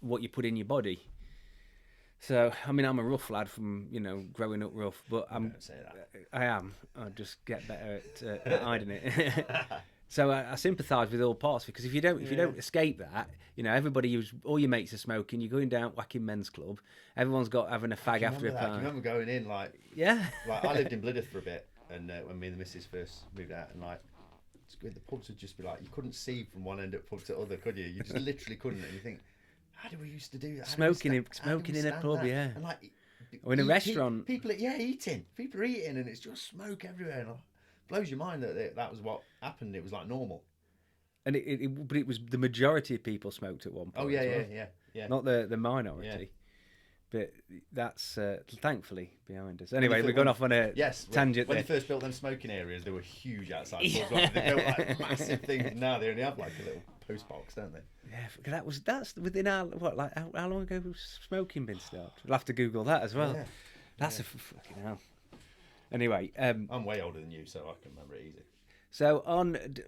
what you put in your body. So I mean, I'm a rough lad from growing up rough, but Don't say that. I am. I just get better at hiding it. So I sympathise with all parts, because if you don't escape that, everybody all your mates are smoking. You're going down whacking men's club. Everyone's having a fag after a pint. I remember going in like I lived in Blyth for a bit, and when me and the missus first moved out, and the pubs would just be like, you couldn't see from one end of pub to the other, could you? You just literally couldn't. And you think, how do we used to do that? Smoking in a pub, that? And or in a restaurant. People are eating. People are eating, and it's just smoke everywhere. And blows your mind that was what happened. It was like normal. And but it was the majority of people smoked at one point. Oh yeah. Not the minority. Yeah. But that's thankfully behind us. Anyway, we're going off on a tangent. When they first built them smoking areas, they were huge outside. They built like massive things. Now they only have like a little post box, don't they? Yeah, that's within our how long ago was smoking been stopped? We'll have to Google that as well. Yeah. That's a fucking hell. Anyway, I'm way older than you, so I can remember it easy. So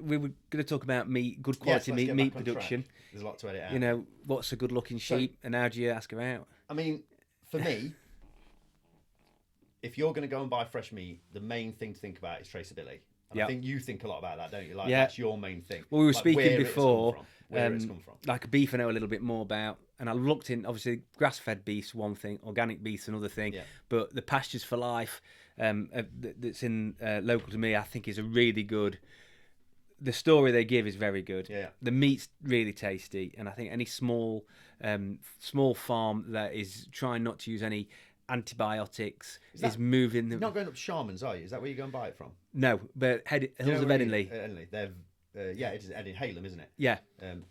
we were going to talk about meat, good quality meat production. There's a lot to edit out. What's a good looking sheep, and how do you ask her out? I mean, for me, if you're going to go and buy fresh meat, the main thing to think about is traceability. And I think you think a lot about that, don't you? That's your main thing. Well, we were speaking before, where it's come from. Like beef I know a little bit more about, and I looked in, obviously, grass-fed beef's one thing, organic beef's another thing, but the Pastures for Life that's in local to me, I think is a really good. The story they give is very good. Yeah. The meat's really tasty, and I think any small farm that is trying not to use any antibiotics is moving. You're not going up to Sharman's, are you? Is that where you go and buy it from? No, but Hills of Edinley. They're it is Edinley, Halem, isn't it? Yeah.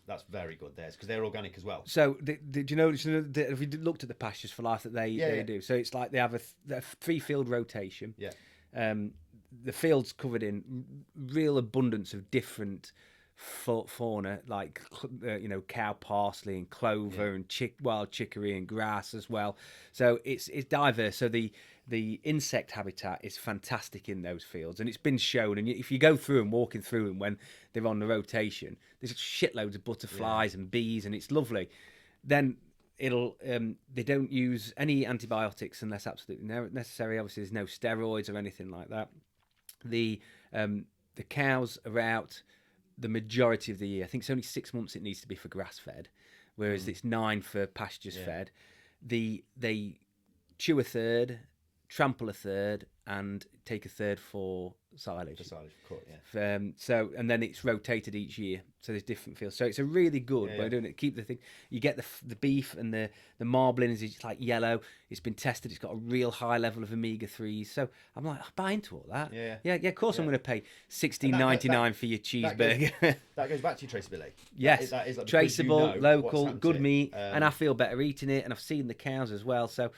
That's very good theirs, because they're organic as well. So did you know? Have you looked at the Pastures for Life that they do? So it's like they have a 3-field rotation. Yeah. The field's covered in real abundance of different fauna, like cow parsley and clover and wild chicory and grass as well. So it's diverse. So the insect habitat is fantastic in those fields, and it's been shown. And if you go through and walking through them when they're on the rotation, there's shitloads of butterflies and bees, and it's lovely. Then they don't use any antibiotics unless absolutely necessary. Obviously, there's no steroids or anything like that. The cows are out the majority of the year. I think it's only 6 months it needs to be for grass fed, whereas it's 9 for pastures fed. They chew a third, trample a third, and take a third for silage. For silage, cut, So and then it's rotated each year. So there's different fields. So it's a really good way of doing it. Keep the thing. You get the beef, and the marbling is like yellow. It's been tested. It's got a real high level of omega-3s. So I'm like, I buy into all that. Yeah. Of course, I'm going to pay $16.99 for your cheeseburger. That goes back to your traceability. Yes, that is like, traceable, local, good meat, and I feel better eating it. And I've seen the cows as well. So.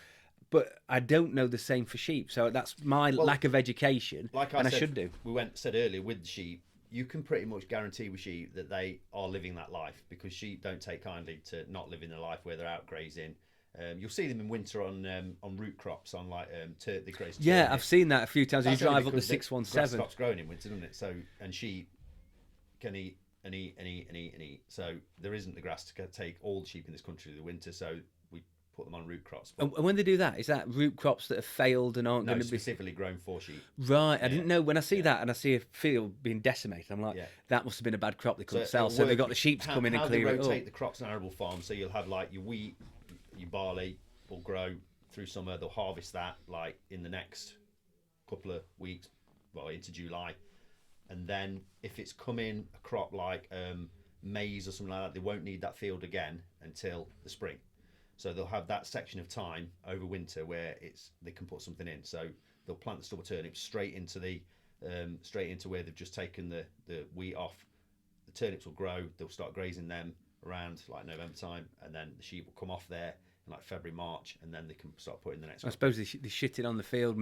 But I don't know the same for sheep, so that's my lack of education, I should do. We said earlier with the sheep, you can pretty much guarantee with sheep that they are living that life, because sheep don't take kindly to not living their life where they're out grazing. You'll see them in winter on root crops, on like they graze. Yeah, I've seen that a few times. You drive up the 617. Grass stops growing in winter, doesn't it? So, and sheep can eat and eat and eat and eat and eat. So there isn't the grass to take all the sheep in this country in the winter. So put them on root crops. And when they do that, is that root crops that have failed and aren't going to be specifically grown for sheep? Right, I didn't know. When I see that and I see a field being decimated, I'm like, that must have been a bad crop they couldn't sell. So they got the sheep to come in and clear it up. How they rotate the crops on arable farms, so you'll have like your wheat, your barley will grow through summer. They'll harvest that like in the next couple of weeks, well into July. and then if it's coming a crop like maize or something like that, they won't need that field again until the spring. So they'll have that section of time over winter where they can put something in. So they'll plant the stubble turnips straight into where they've just taken the wheat off. The turnips will grow. They'll start grazing them around like November time, and then the sheep will come off there in like February, March, and then they can start putting the next. I suppose they shit it on the field,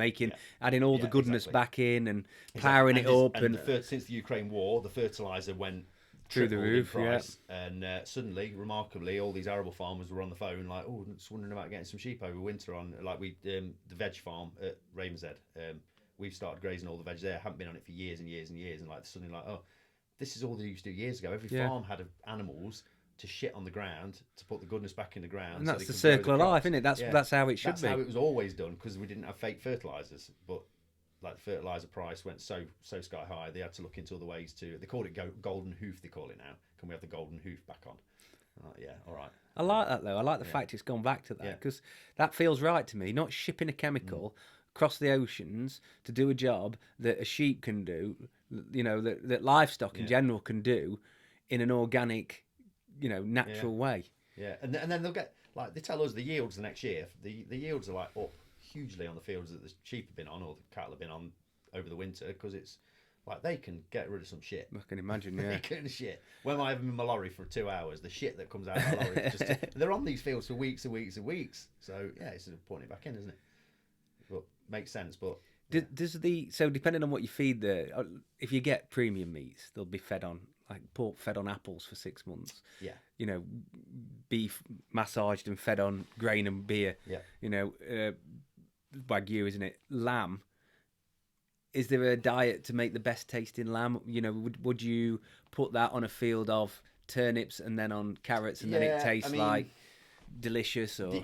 adding all the goodness back in and ploughing it up. And since the Ukraine war, the fertilizer went through the roof, price, and suddenly, remarkably, all these arable farmers were on the phone like, "Oh, just wondering about getting some sheep over winter on." Like the veg farm at Ravenshead, we've started grazing all the veg there. Haven't been on it for years and years and years, and like suddenly, like, oh, this is all they used to do years ago. Every farm had animals to shit on the ground to put the goodness back in the ground, and that's the circle of life, isn't it? That's how it should be. That's how it was always done, because we didn't have fake fertilizers, but. Like the fertilizer price went so sky high, they had to look into other ways to. They called it golden hoof. They call it now. Can we have the golden hoof back on? Yeah, all right. I like that though. I like the fact it's gone back to that, because that feels right to me. Not shipping a chemical across the oceans to do a job that a sheep can do, that livestock in general can do, in an organic, natural way. Yeah, and then they'll get, like, they tell us the yields the next year. The yields are like up hugely on the fields that the sheep have been on, or the cattle have been on over the winter, because it's like they can get rid of some shit. I can imagine, yeah. They can shit. When I have them in my lorry for 2 hours, the shit that comes out of my lorry, they're on these fields for weeks and weeks and weeks. So yeah, it's putting it back in, isn't it? But makes sense. But so depending on what you feed if you get premium meats, they'll be fed on, like pork fed on apples for 6 months. Yeah. Beef massaged and fed on grain and beer. Yeah. Wagyu, isn't it? Lamb. Is there a diet to make the best tasting lamb? Would you put that on a field of turnips and then on carrots, and then it tastes like delicious? Or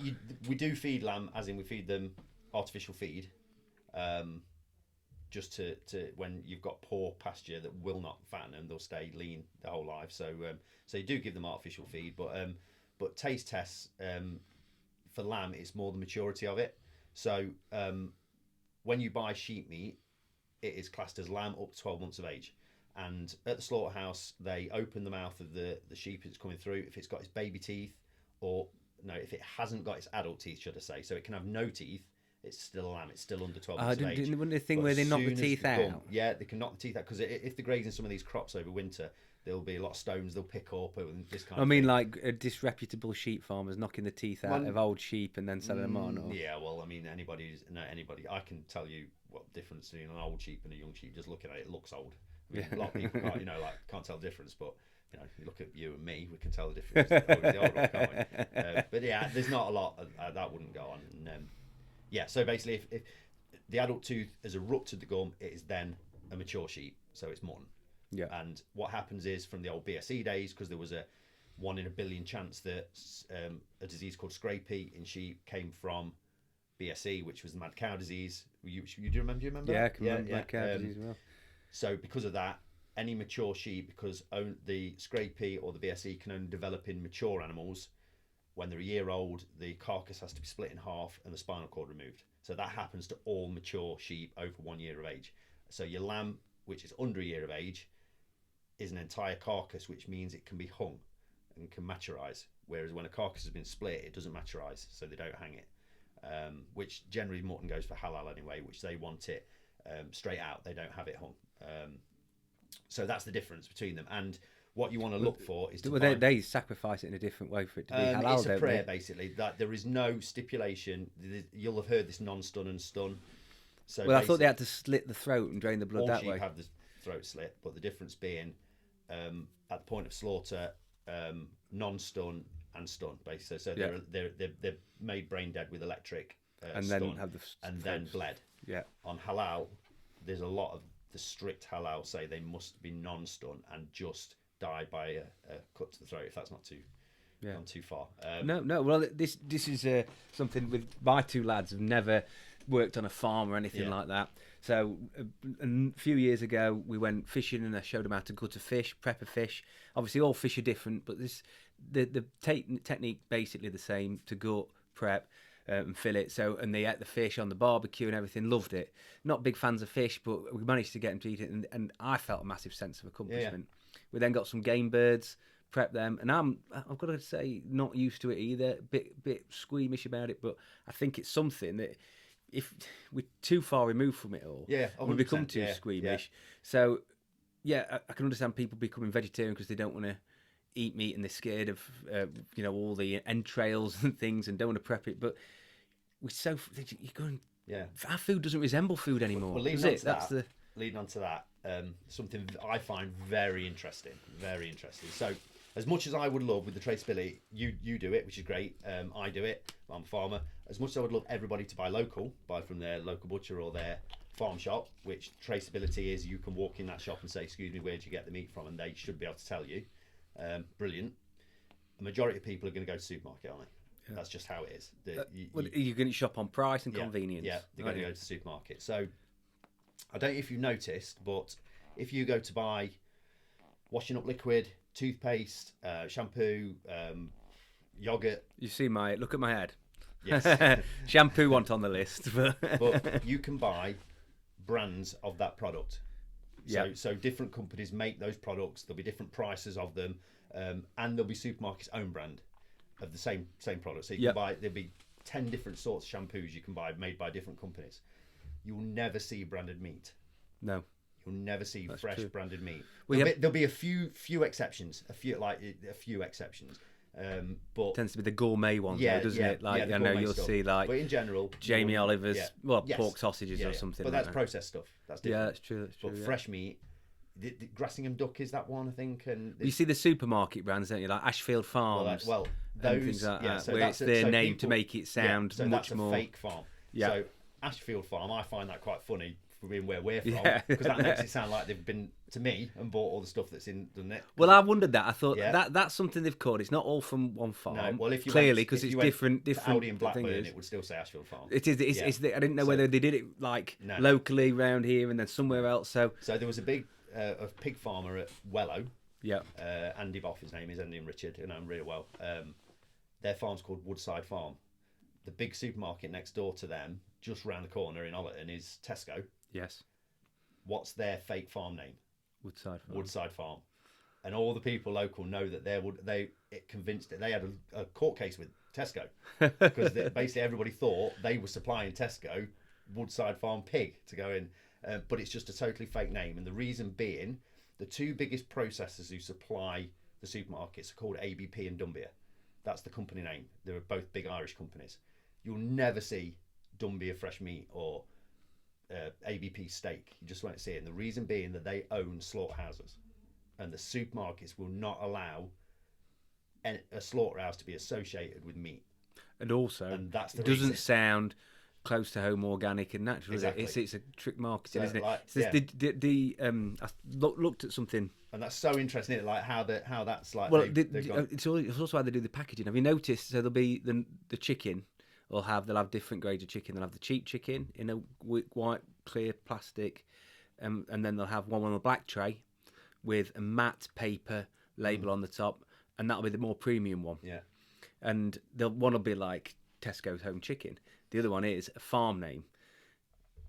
we do feed lamb, as in we feed them artificial feed, just to when you've got poor pasture that will not fatten them, they'll stay lean their whole life. So you do give them artificial feed, but taste tests for lamb, it's more the maturity of it. So when you buy sheep meat, it is classed as lamb up to 12 months of age. And at the slaughterhouse, they open the mouth of the sheep as it's coming through. If it's got its baby teeth, if it hasn't got its adult teeth, should I say. So it can have no teeth, it's still a lamb. It's still under 12 months of age. Wouldn't the thing where they knock the teeth out? Yeah, they can knock the teeth out, because if they're grazing some of these crops over winter, there'll be a lot of stones they'll pick up and this kind of thing. Like disreputable sheep farmers knocking the teeth out of old sheep and then selling them on. Or... Yeah, well, I mean, anybody, I can tell you what the difference between an old sheep and a young sheep. Just looking at it, it looks old. I mean, a lot of people, can't tell the difference, but you look at you and me, we can tell the difference. The old one, can't we? But yeah, there's not a lot that wouldn't go on. And, so basically, if the adult tooth has erupted the gum, it is then a mature sheep, so it's mutton. Yeah. And what happens is, from the old BSE days, because there was a 1 in a billion chance that a disease called scrapie in sheep came from BSE, which was the mad cow disease. Do you remember? Yeah, I can remember mad cow disease as well. So because of that, any mature sheep, because the scrapie or the BSE can only develop in mature animals, when they're a year old, the carcass has to be split in half and the spinal cord removed. So that happens to all mature sheep over 1 year of age. So your lamb, which is under a year of age, is an entire carcass, which means it can be hung and can maturize. Whereas when a carcass has been split, it doesn't maturize, so they don't hang it. Which generally mutton goes for halal anyway, which they want it straight out. They don't have it hung. So that's the difference between them. And what you want to look for is they sacrifice it in a different way for it to be halal. It's a prayer, basically. That there is no stipulation. You'll have heard this non-stun and stun. So I thought they had to slit the throat and drain the blood that way. All sheep have the throat slit, but the difference being at the point of slaughter, non-stun and stun, basically. So they're made brain dead with electric and stun, then have then bled. Yeah. On halal, there's a lot of the strict halal say they must be non-stun and just die by a cut to the throat, if that's not too far. No. Well, this is something with my two lads have never worked on a farm or anything like that. So a few years ago we went fishing and I showed them how to gut a fish, prep a fish. Obviously all fish are different, but the technique basically the same to gut, prep, and fillet. So, and they ate the fish on the barbecue and everything. Loved it. Not big fans of fish, but we managed to get them to eat it, and I felt a massive sense of accomplishment. We then got some game birds, prepped them, and I've got to say, not used to it either. Bit squeamish about it, but I think it's something that if we're too far removed from it all, we become too squeamish. So, I can understand people becoming vegetarian because they don't want to eat meat and they're scared of all the entrails and things and don't want to prep it. But you're going. Yeah, our food doesn't resemble food anymore. Well, leading on to that, something I find very interesting. So, as much as I would love with the traceability, you do it, which is great. I do it. I'm a farmer. As much as I would love everybody to buy from their local butcher or their farm shop, which traceability is, you can walk in that shop and say, "Excuse me, where did you get the meat from?" and they should be able to tell you. Brilliant. A majority of people are going to go to the supermarket, aren't they? Yeah. That's just how it is. You're going to shop on price and convenience. Yeah, they're going to go to the supermarket. So, I don't know if you've noticed, but if you go to buy washing up liquid, toothpaste, shampoo, yogurt. You see look at my head. Yes. Shampoo wasn't on the list. But you can buy brands of that product. So different companies make those products. There'll be different prices of them, and there'll be supermarkets' own brand of the same product. So you can buy. There'll be 10 different sorts of shampoos you can buy made by different companies. You'll never see branded meat. No. You'll never see fresh branded meat. Well, there'll be a few exceptions. A few exceptions. But tends to be the gourmet ones, doesn't it? Like I know you'll see like, but in general, Jamie Oliver's pork sausages or something. But like that's processed stuff. That's different. Yeah, that's true. But fresh meat, the Grassingham duck is that one, I think. And you see the supermarket brands, don't you? Like Ashfield Farms. Those things like that, where it's their name to make it sound much more. Fake farm. Yeah. So Ashfield Farm, I find that quite funny. For being where we're from, because that makes it sound like they've been to me and bought all the stuff that's in the net. Well, I wondered that. I thought that's something they've caught. It's not all from one farm. No, well, if you clearly because it's different. Audi and Blackburn, it would still say Ashfield Farm. It is. I didn't know whether they did it locally around here and then somewhere else. So there was a big a pig farmer at Wellow. Yeah. Andy Boff, his name is Andy and Richard, who know him really well. Their farm's called Woodside Farm. The big supermarket next door to them, just round the corner in Ollerton, is Tesco. Yes. What's their fake farm name? Woodside Farm. And all the people local know that it convinced it. They had a court case with Tesco because basically everybody thought they were supplying Tesco Woodside Farm pig to go in, but it's just a totally fake name. And the reason being, the two biggest processors who supply the supermarkets are called ABP and Dumbia. That's the company name. They're both big Irish companies. You'll never see Dumbia fresh meat or ABP steak. You just won't see it. And the reason being that they own slaughterhouses, and the supermarkets will not allow a slaughterhouse to be associated with meat. And also, it doesn't sound close to home, organic and natural. Exactly. It's a trick marketing, isn't it? I looked at something, and that's so interesting. Isn't it? Like how that's like. Well, it's also how they do the packaging. Have you noticed? So there'll be the chicken. They'll have different grades of chicken. They'll have the cheap chicken in a white clear plastic, and then they'll have one on a black tray with a matte paper label on the top, and that'll be the more premium one. Yeah. And one will be like Tesco's home chicken. The other one is a farm name.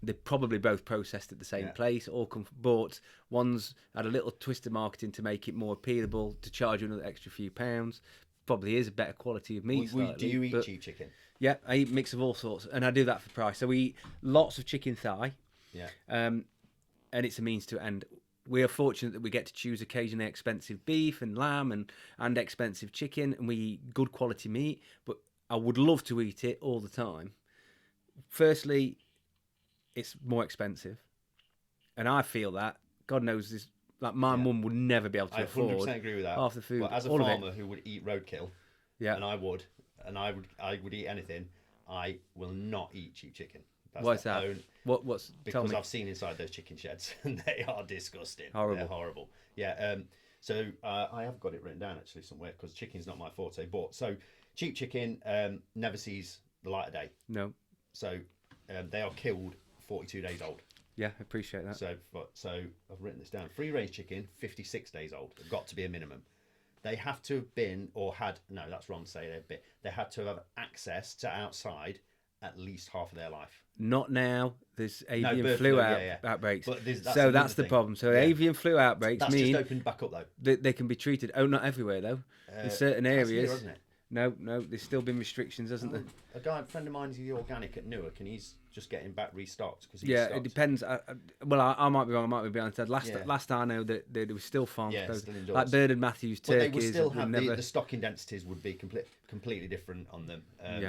They're probably both processed at the same place, all bought. One's had a little twist of marketing to make it more appealable, to charge you another extra few pounds. Probably is a better quality of meat. Do you eat cheap chicken? Yeah, I eat a mix of all sorts, and I do that for price. So we eat lots of chicken thigh, and it's a means to an end. We are fortunate that we get to choose occasionally expensive beef and lamb and expensive chicken, and we eat good quality meat, but I would love to eat it all the time. Firstly, it's more expensive, and I feel that, God knows this, like my mum would never be able to afford 100% agree with that. Half the food. But as a farmer who would eat roadkill, and I would eat anything, I will not eat cheap chicken. Why is that? Because I've seen inside those chicken sheds and they are disgusting. Horrible. They're horrible. Yeah. So I have got it written down actually somewhere because chicken's not my forte. But so cheap chicken never sees the light of day. No. So they are killed 42 days old. Yeah, I appreciate that. So I've written this down. Free range chicken, 56 days old. It's got to be a minimum. they have to have been or had. No, that's wrong to say they've been. They had to have access to outside at least half of their life. Not now. There's avian bird flu flu, yeah. outbreaks. But that's so another that's the thing. problem. So Yeah. avian flu outbreaks That's mean just opened back up though. that they can be treated. Oh, not everywhere though. In certain That's areas. new, isn't it? No, there's still been restrictions, hasn't there? A friend of mine is the organic at Newark, and he's just getting back restocked because Yeah, stopped. it depends. I might be wrong. I might be behind. Last I know that there was still farms Yeah, closed. still indoors. Like Bird and Matthews But they turkeys. would still have never... the stocking densities would be completely different on them.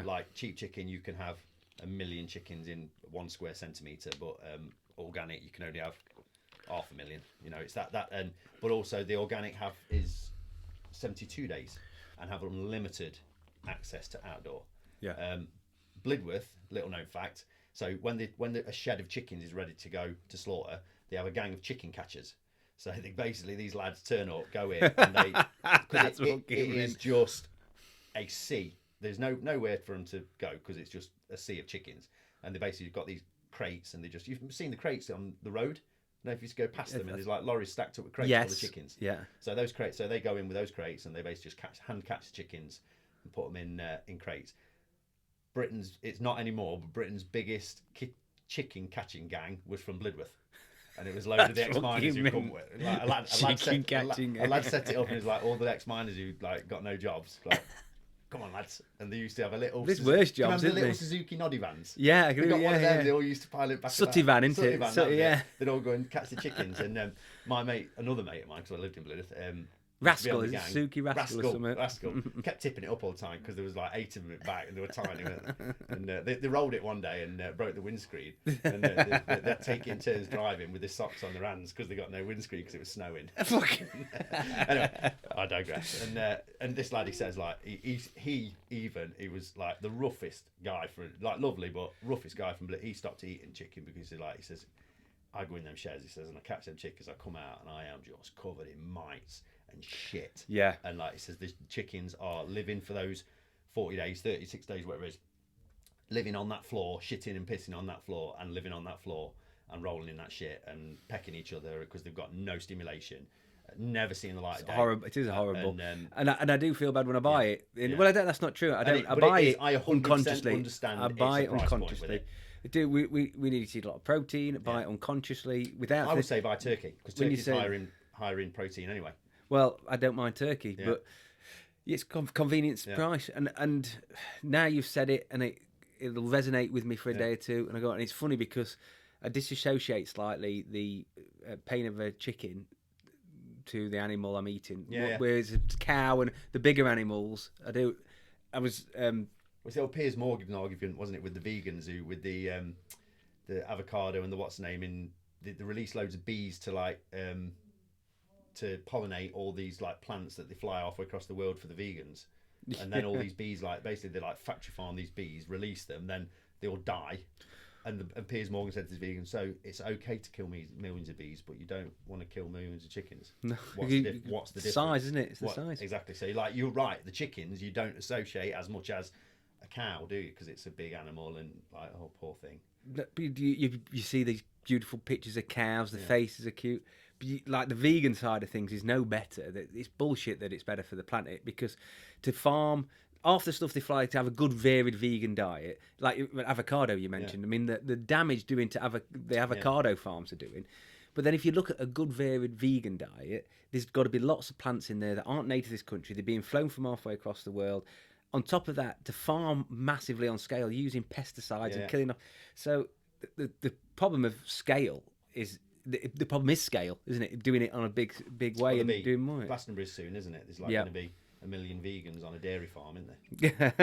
Like cheap chicken, you can have 1 million chickens in 1 square centimetre, but organic you can only have 500,000. You know, it's that and but also the organic is 72 days and have unlimited access to outdoor. Yeah. Blidworth, little known fact. So when a shed of chickens is ready to go to slaughter, they have a gang of chicken catchers. So these lads turn up, go in, and they because it is just a sea. There's nowhere for them to go because it's just a sea of chickens, and they basically got these crates, and you've seen the crates on the road. You know, if you just go past them, and there's like lorries stacked up with crates full of chickens. Yeah. So those crates, so they go in with those crates, and they basically just hand catch the chickens and put them in crates. It's not anymore, but Britain's biggest chicken catching gang was from Blidworth. And it was loads of the ex-miners who come with. Like, a lad set it up, and it's like all the ex-miners who like got no jobs. Like, come on, lads! And they used to have a little. There's worse jobs, the isn't little there? Suzuki noddy vans. Yeah, I They got one of them. yeah. They all used to pile it back. Sooty van, isn't it? Van, they'd all go and catch the chickens. And my mate, another mate of mine, because I lived in Blidworth, Rascal, is it Suki Rascal or something? Rascal kept tipping it up all the time because there was like 8 of them at back and they were tiny. And they rolled it one day and broke the windscreen. And they'd take it in turns driving with their socks on their hands because they got no windscreen because it was snowing. Anyway, I digress. And this lad, he says like he was like the roughest guy like lovely but roughest guy from. He stopped eating chicken because he says I go in them sheds, he says, and I catch them chickens. I come out and I am just covered in mites and shit. Yeah. And like he says, the chickens are living for those 40 days, 36 days, whatever it is, living on that floor, shitting and pissing on that floor, and living on that floor and rolling in that shit and pecking each other because they've got no stimulation. Never seen the light of day. Horrible. It is horrible, and I do feel bad when I buy it. Yeah. Well, that's not true. I don't. I buy it unconsciously. I buy it unconsciously. Do we need to eat a lot of protein? Buy it unconsciously without. I would say buy turkey because turkey's higher in protein anyway. Well, I don't mind turkey, but it's convenience price, and now you've said it, and it'll resonate with me for a day or two, and and it's funny because I disassociate slightly the pain of a chicken to the animal I'm eating. Whereas a cow and the bigger animals, I was. Was the old Piers Morgan argument, wasn't it, with the vegans who, with the avocado and the what's name, in they release loads of bees to to pollinate all these like plants that they fly halfway across the world for the vegans, and then all these bees basically they factory farm these bees, release them, then they all die. And Piers Morgan said to the vegans, so it's okay to kill millions of bees, but you don't want to kill millions of chickens. No. What's the difference? Size, isn't it? It's the size. Exactly. So you're right. The chickens you don't associate as much as a cow, do you? Because it's a big animal and like, oh, poor thing. You see these beautiful pictures of cows. The faces are cute. But like the vegan side of things is no better. It's bullshit that it's better for the planet because to farm. Half the stuff they fly to have a good varied vegan diet, like avocado you mentioned. I mean, the damage doing to the avocado farms are doing. But then if you look at a good varied vegan diet, there's got to be lots of plants in there that aren't native to this country. They're being flown from halfway across the world. On top of that, to farm massively on scale using pesticides and killing off. So the problem of scale is the problem is scale, isn't it? Doing it on a big way and doing more. Glastonbury's soon, isn't it? There's going to be 1 million vegans on a dairy farm, isn't there?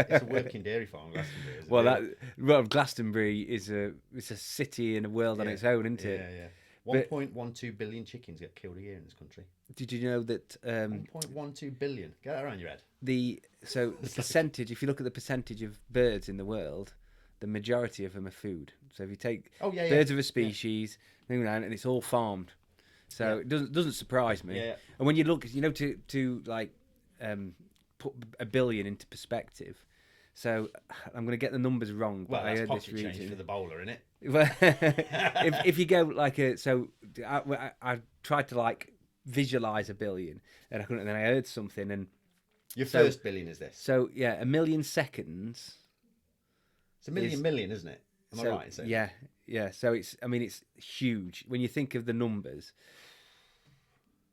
It's a working dairy farm, Glastonbury. Glastonbury is it's a city in a world on its own, isn't it? Yeah. 1.12 billion chickens get killed a year in this country. Did you know that 1.12 billion? Get that around your head. The percentage, if you look at the percentage of birds in the world, the majority of them are food. So if you take birds of a species, and it's all farmed. So it doesn't surprise me. Yeah. And when you look, to like put 1 billion into perspective. So I'm going to get the numbers wrong, but I heard this change for the bowler, isn't it? Well, if you go like I tried to visualize a billion, and I couldn't. And then I heard something, and Your first billion is this. so yeah, 1,000,000 seconds. It's a million, isn't it? Am I right in saying that? Yeah. So it's huge when you think of the numbers.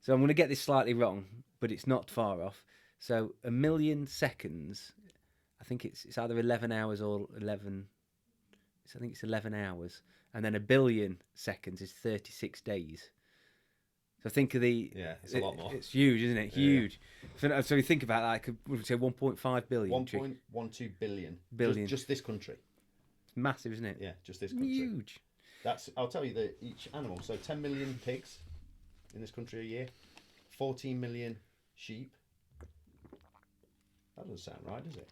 So I'm going to get this slightly wrong, but it's not far off. So 1,000,000 seconds, I think it's either 11 hours or 11. I think it's 11 hours, and then 1,000,000,000 seconds is 36 days. So think of it's a lot more. It's huge, isn't it? Huge. Yeah. So we think about that. Would we say 1.5 billion? 1.12 billion. Billion. Just this country. It's massive, isn't it? Yeah, just this country. Huge. I'll tell you that each animal. So 10 million pigs in this country a year, 14 million sheep. That doesn't sound right, does it?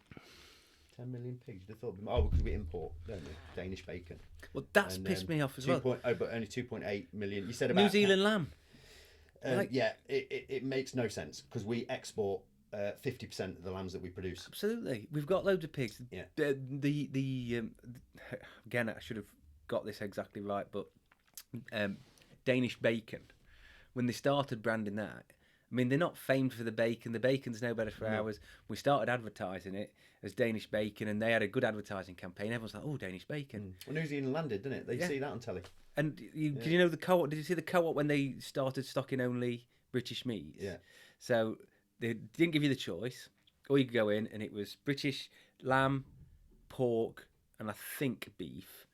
10 million pigs. You'd have thought, because we import, don't we? Danish bacon. Well, that's pissed me off as well. But only 2.8 million. You said about New Zealand lamb. Yeah, it makes no sense because we export 50% of the lambs that we produce. Absolutely, we've got loads of pigs. Yeah. Again, I should have got this exactly right, but Danish bacon, when they started branding that, I mean, they're not famed for the bacon. The bacon's no better for ours. We started advertising it as Danish bacon, and they had a good advertising campaign. Everyone's like, "Oh, Danish bacon." Well, New Zealand landed, didn't it? They see that on telly. And did you know the co-op? Did you see the co-op when they started stocking only British meats? Yeah. So they didn't give you the choice. Or you could go in and it was British lamb, pork, and I think beef.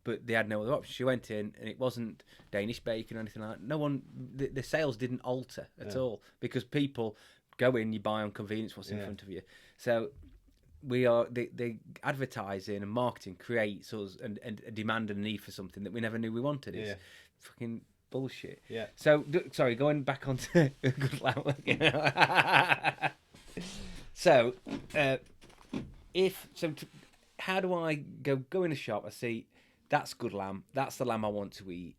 But they had no other option. She went in and it wasn't Danish bacon or anything like that. No one, the sales didn't alter at all because people go in, you buy on convenience what's in front of you. So the advertising and marketing creates us and a demand and a need for something that we never knew we wanted. It's fucking bullshit. Yeah. So sorry, going back onto good lamb. So how do I go in a shop? I see that's good lamb. That's the lamb I want to eat.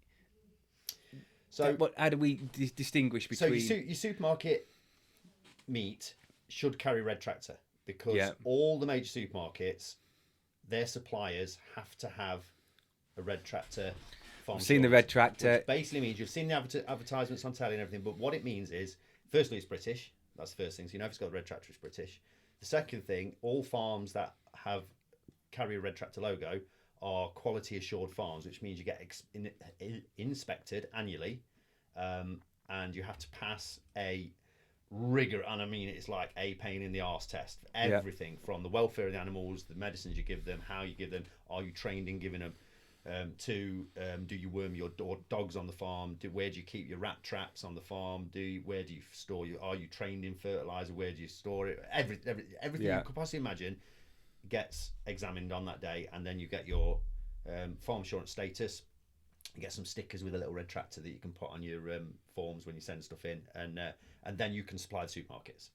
So, but how do we distinguish between? So your supermarket meat should carry red tractor. Because all the major supermarkets, their suppliers have to have a red tractor farm. I've seen the red tractor. Which basically means you've seen the advertisements on telly and everything, but what it means is, firstly, it's British. That's the first thing. So you know if it's got a red tractor, it's British. The second thing, all farms that carry a red tractor logo are quality assured farms, which means you get inspected annually, and you have to pass a rigor, and I mean it's like a pain in the arse test for everything from the welfare of the animals, the medicines you give them, how you give them, are you trained in giving them, do you worm your dogs on the farm, where do you keep your rat traps on the farm, where do you store are you trained in fertilizer, where do you store it, everything you could possibly imagine gets examined on that day, and then you get your farm insurance status. You get some stickers with a little red tractor that you can put on your forms when you send stuff in, and then you can supply the supermarkets.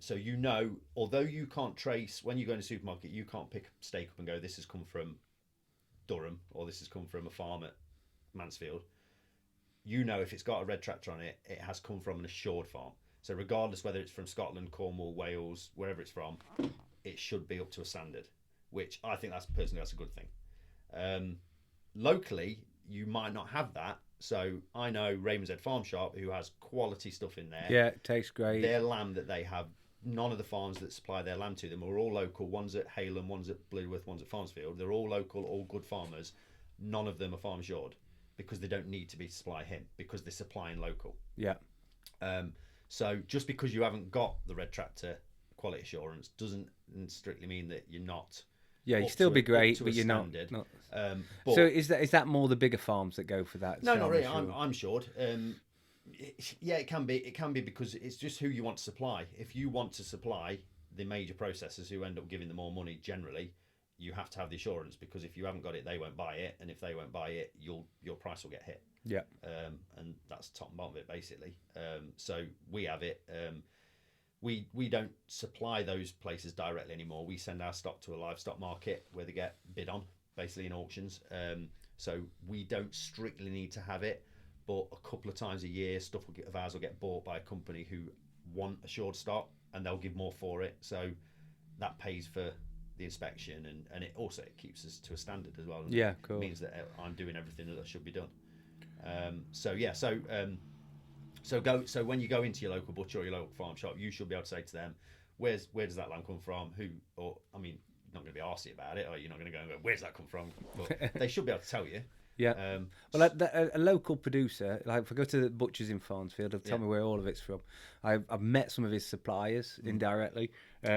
So although you can't trace, when you go in a supermarket, you can't pick a steak up and go, this has come from Durham, or this has come from a farm at Mansfield. If it's got a red tractor on it, it has come from an assured farm. So regardless whether it's from Scotland, Cornwall, Wales, wherever it's from, it should be up to a standard, which I think that's a good thing. Locally, you might not have that. So I know Raymond's Head Farm Shop, who has quality stuff in there. Yeah, it tastes great. Their lamb that they have, none of the farms that supply their lamb to them are all local. One's at Haleham, one's at Blueworth, one's at Farmsfield. They're all local, all good farmers. None of them are farm assured because they don't need to be to supply him, because they're supplying local. Yeah. So just because you haven't got the red tractor quality assurance doesn't strictly mean that you're not. Yeah, you'd still be great, but you're not. But, so is that more the bigger farms that go for that? No, not really. I'm sure. It can be. It can be because it's just who you want to supply. If you want to supply the major processors who end up giving them more money, generally, you have to have the assurance, because if you haven't got it, they won't buy it, and if they won't buy it, your price will get hit. Yeah. And that's top and bottom of it, basically. So we have it. We don't supply those places directly anymore. We send our stock to a livestock market where they get bid on, basically in auctions. So we don't strictly need to have it, but a couple of times a year, stuff of ours will get bought by a company who want assured stock, and they'll give more for it. So that pays for the inspection, and it also keeps us to a standard as well. Yeah, cool. It means that I'm doing everything that should be done. So when you go into your local butcher or your local farm shop, you should be able to say to them, where does that lamb come from? Who? Or I mean, you're not going to be arsy about it, or you're not going to go and go, where's that come from? But they should be able to tell you. Yeah. Well, a local producer, like if I go to the butchers in Farnsfield, they'll tell me where all of it's from. I've met some of his suppliers indirectly.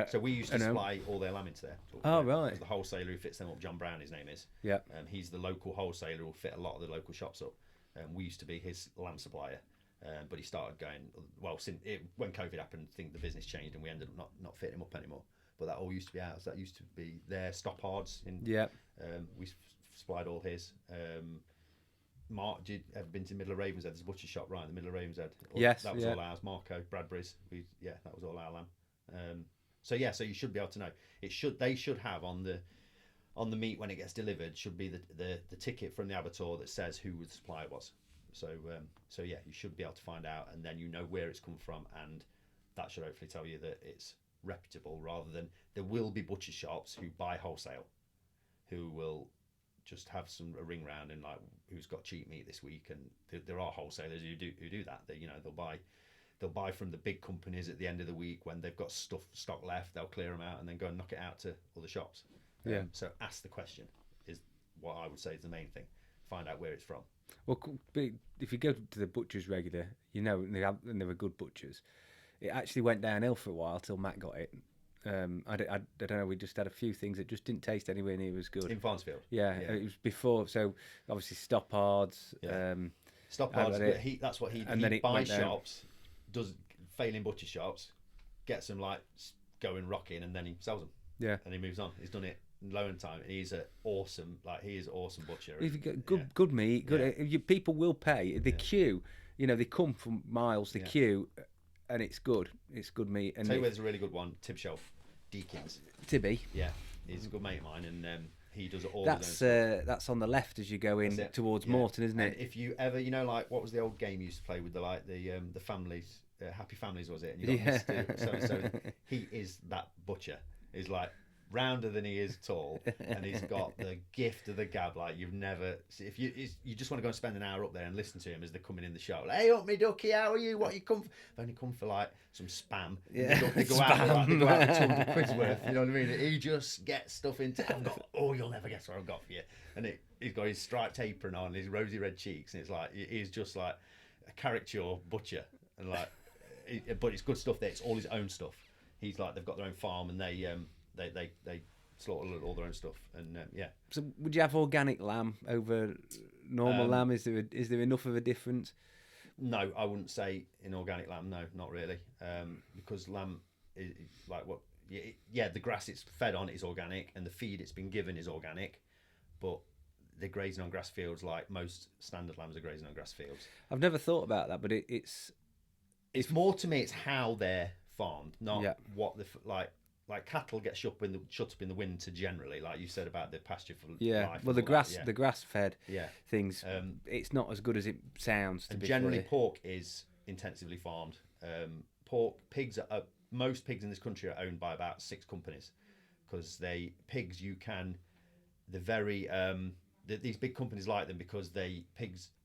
So we used to supply all their lamb into there. Oh, right. The wholesaler who fits them up, John Brown, his name is. Yeah. He's the local wholesaler who will fit a lot of the local shops up. We used to be his lamb supplier. But he started going, well, when COVID happened, I think the business changed and we ended up not fitting him up anymore. But that all used to be ours. That used to be their stoppards. We supplied all his. Mark, did you ever been to Middle of Ravenshead? There's a butcher shop right in the middle of Ravenshead. Yes, that was all ours. Marco Bradbury's. That was all our lamb. So you should be able to know. They should have on the meat when it gets delivered should be the ticket from the abattoir that says who the supplier was. So you should be able to find out, and then you know where it's come from, and that should hopefully tell you that it's reputable. Rather than there will be butcher shops who buy wholesale, who will just have a ring round and like who's got cheap meat this week, and there are wholesalers who do that. They'll buy from the big companies at the end of the week when they've got stock left. They'll clear them out and then go and knock it out to other shops. So ask the question is what I would say is the main thing. Find out where it's from. Well, if you go to the butchers regular, and they were good butchers. It actually went downhill for a while till Matt got it. I don't know. We just had a few things that just didn't taste anywhere near as good In Farnsfield. Yeah, it was before. So obviously Stoppards. Stoppards. That's what he and then it buys shops, does failing butcher shops, gets them like going rocking, and then he sells them. Yeah, and he moves on. He's done it in low end time, and he is awesome butcher. If you get good meat, people will pay. The queue, they come from miles. The queue, and it's good. It's good meat. And tell you where there's a really good one, Tib Shelf, Deakins. Tibby. Yeah, he's a good mate of mine, and he does all. That's on the left as you go in towards Morton, isn't it? And if you ever, like what was the old game you used to play with the families, Happy Families was it? And you got so he is that butcher. He's like rounder than he is tall, and he's got the gift of the gab like you've never. If you just want to go and spend an hour up there and listen to him as they're coming in the show, like, hey up me ducky, how are you? What you come? They've only come for like some spam. Yeah, they go out with 200 quid's worth. You know what I mean? He just gets stuff into. You'll never guess what I've got for you. And he's got his striped apron on, his rosy red cheeks, and it's like he's just like a caricature butcher, and like, but it's good stuff. There, it's all his own stuff. He's like they've got their own farm, and they slaughter all their own stuff, and So would you have organic lamb over normal lamb? Is there enough of a difference? No, I wouldn't say in organic lamb. No, not really, because lamb is like what. Yeah, the grass it's fed on is organic, and the feed it's been given is organic, but they're grazing on grass fields like most standard lambs are grazing on grass fields. I've never thought about that, but it's more to me. It's how they're farmed, not what the like cattle get shut up in the winter generally, like you said about the pasture for life. Well, the grass fed things, it's not as good as it sounds. And generally, pork is intensively farmed. Most pigs in this country are owned by about 6 companies, because these big companies like them because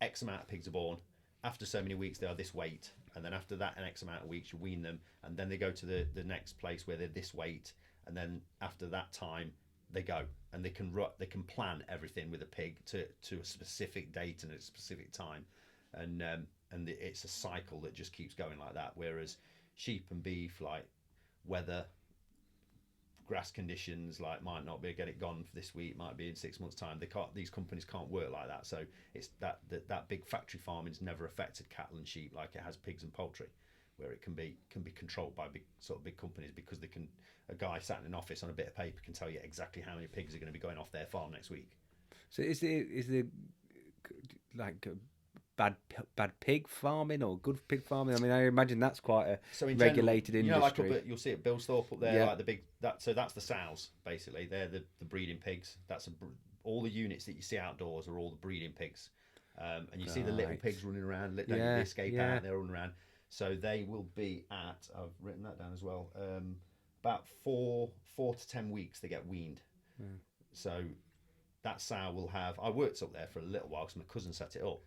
X amount of pigs are born. After so many weeks, they are this weight, and then after that, an X amount of weeks, you wean them, and then they go to the next place where they're this weight, and then after that time, they go, and they can plan everything with a pig to a specific date and a specific time, and it's a cycle that just keeps going like that. Whereas sheep and beef, like weather, grass conditions, like might not be get it gone for this week, might be in 6 months' time. These companies can't work like that. So it's that big factory farming's never affected cattle and sheep like it has pigs and poultry, where it can be controlled by big companies, because a guy sat in an office on a bit of paper can tell you exactly how many pigs are going to be going off their farm next week. So is there like bad pig farming or good pig farming? I mean, I imagine that's quite a regulated industry. Like you'll see at Billsthorpe up there, like the big so that's the sows basically. They're the breeding pigs. All the units that you see outdoors are all the breeding pigs, and you see the little pigs running around. They escape out. They're running around. So they will be at. I've written that down as well. About 4 to 10 weeks they get weaned. So that sow will have. I worked up there for a little while because my cousin set it up.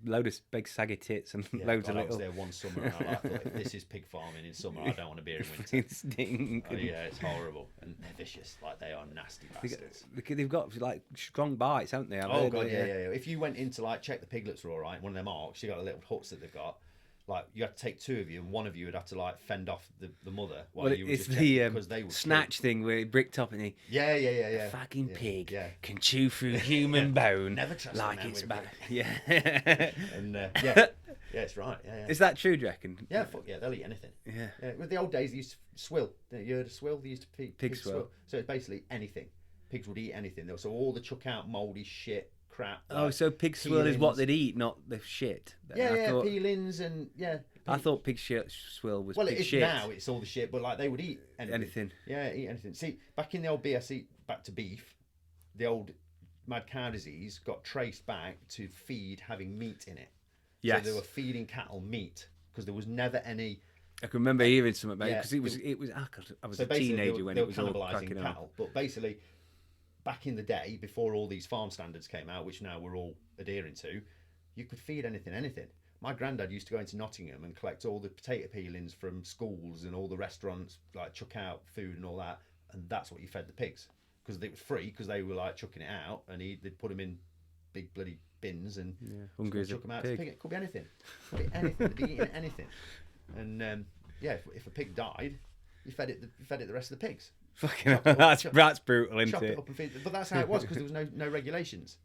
Load of big saggy tits and Yeah, loads God, of I was little. there one summer and I thought, if this is pig farming in summer, I don't want to be here in winter. Stink. Oh, yeah, it's horrible and they're vicious. Like they are nasty bastards. They've got like strong bites, haven't they? I've Oh heard God, it, yeah. If you went into like check the piglets were all right, one of them arcs, you got the little huts that they've got. Like you had to take two of you, and one of you would have to like fend off the mother while Well, you were it's just the checking, because they would snatch thing where it bricked up and he Yeah. fucking Yeah, pig yeah. can chew through human bone Never trust a like man it's with a bad. pig. Yeah. And yeah, it's right. Yeah. Is that true, do you reckon? Yeah, fuck yeah, they'll eat anything. Yeah. With the old days, they used to swill. You heard of swill? They used to Pig swill. So it's basically anything. Pigs would eat anything. So all the chuck out mouldy shit, crap. Oh, like so pig swill is what peelings. they'd eat, not the shit. Yeah, peelings and I thought pig shit swill was Well, pig it is shit. now. It's all the shit, but like they would eat anything. Anything. Yeah, eat anything. See, back in the old BSE, back to beef, the old mad cow disease got traced back to feed having meat in it. Yes. So they were feeding cattle meat because there was never any. I can remember hearing something about it Yeah, because it was. I was So a basically, teenager when they it were was all cannibalising cracking cattle. on. But basically, back in the day, before all these farm standards came out, which now we're all adhering to, you could feed anything. My granddad used to go into Nottingham and collect all the potato peelings from schools and all the restaurants, like chuck out food and all that, and that's what you fed the pigs because it was free because they were like chucking it out, and they'd put them in big bloody bins and hungry as a chuck them out. pig. It could be anything. They'd be eating anything, and if a pig died, you fed it the rest of the pigs. Fucking hell, that's brutal, isn't Chop it? it up and feed it. But that's how it was because there was no regulations,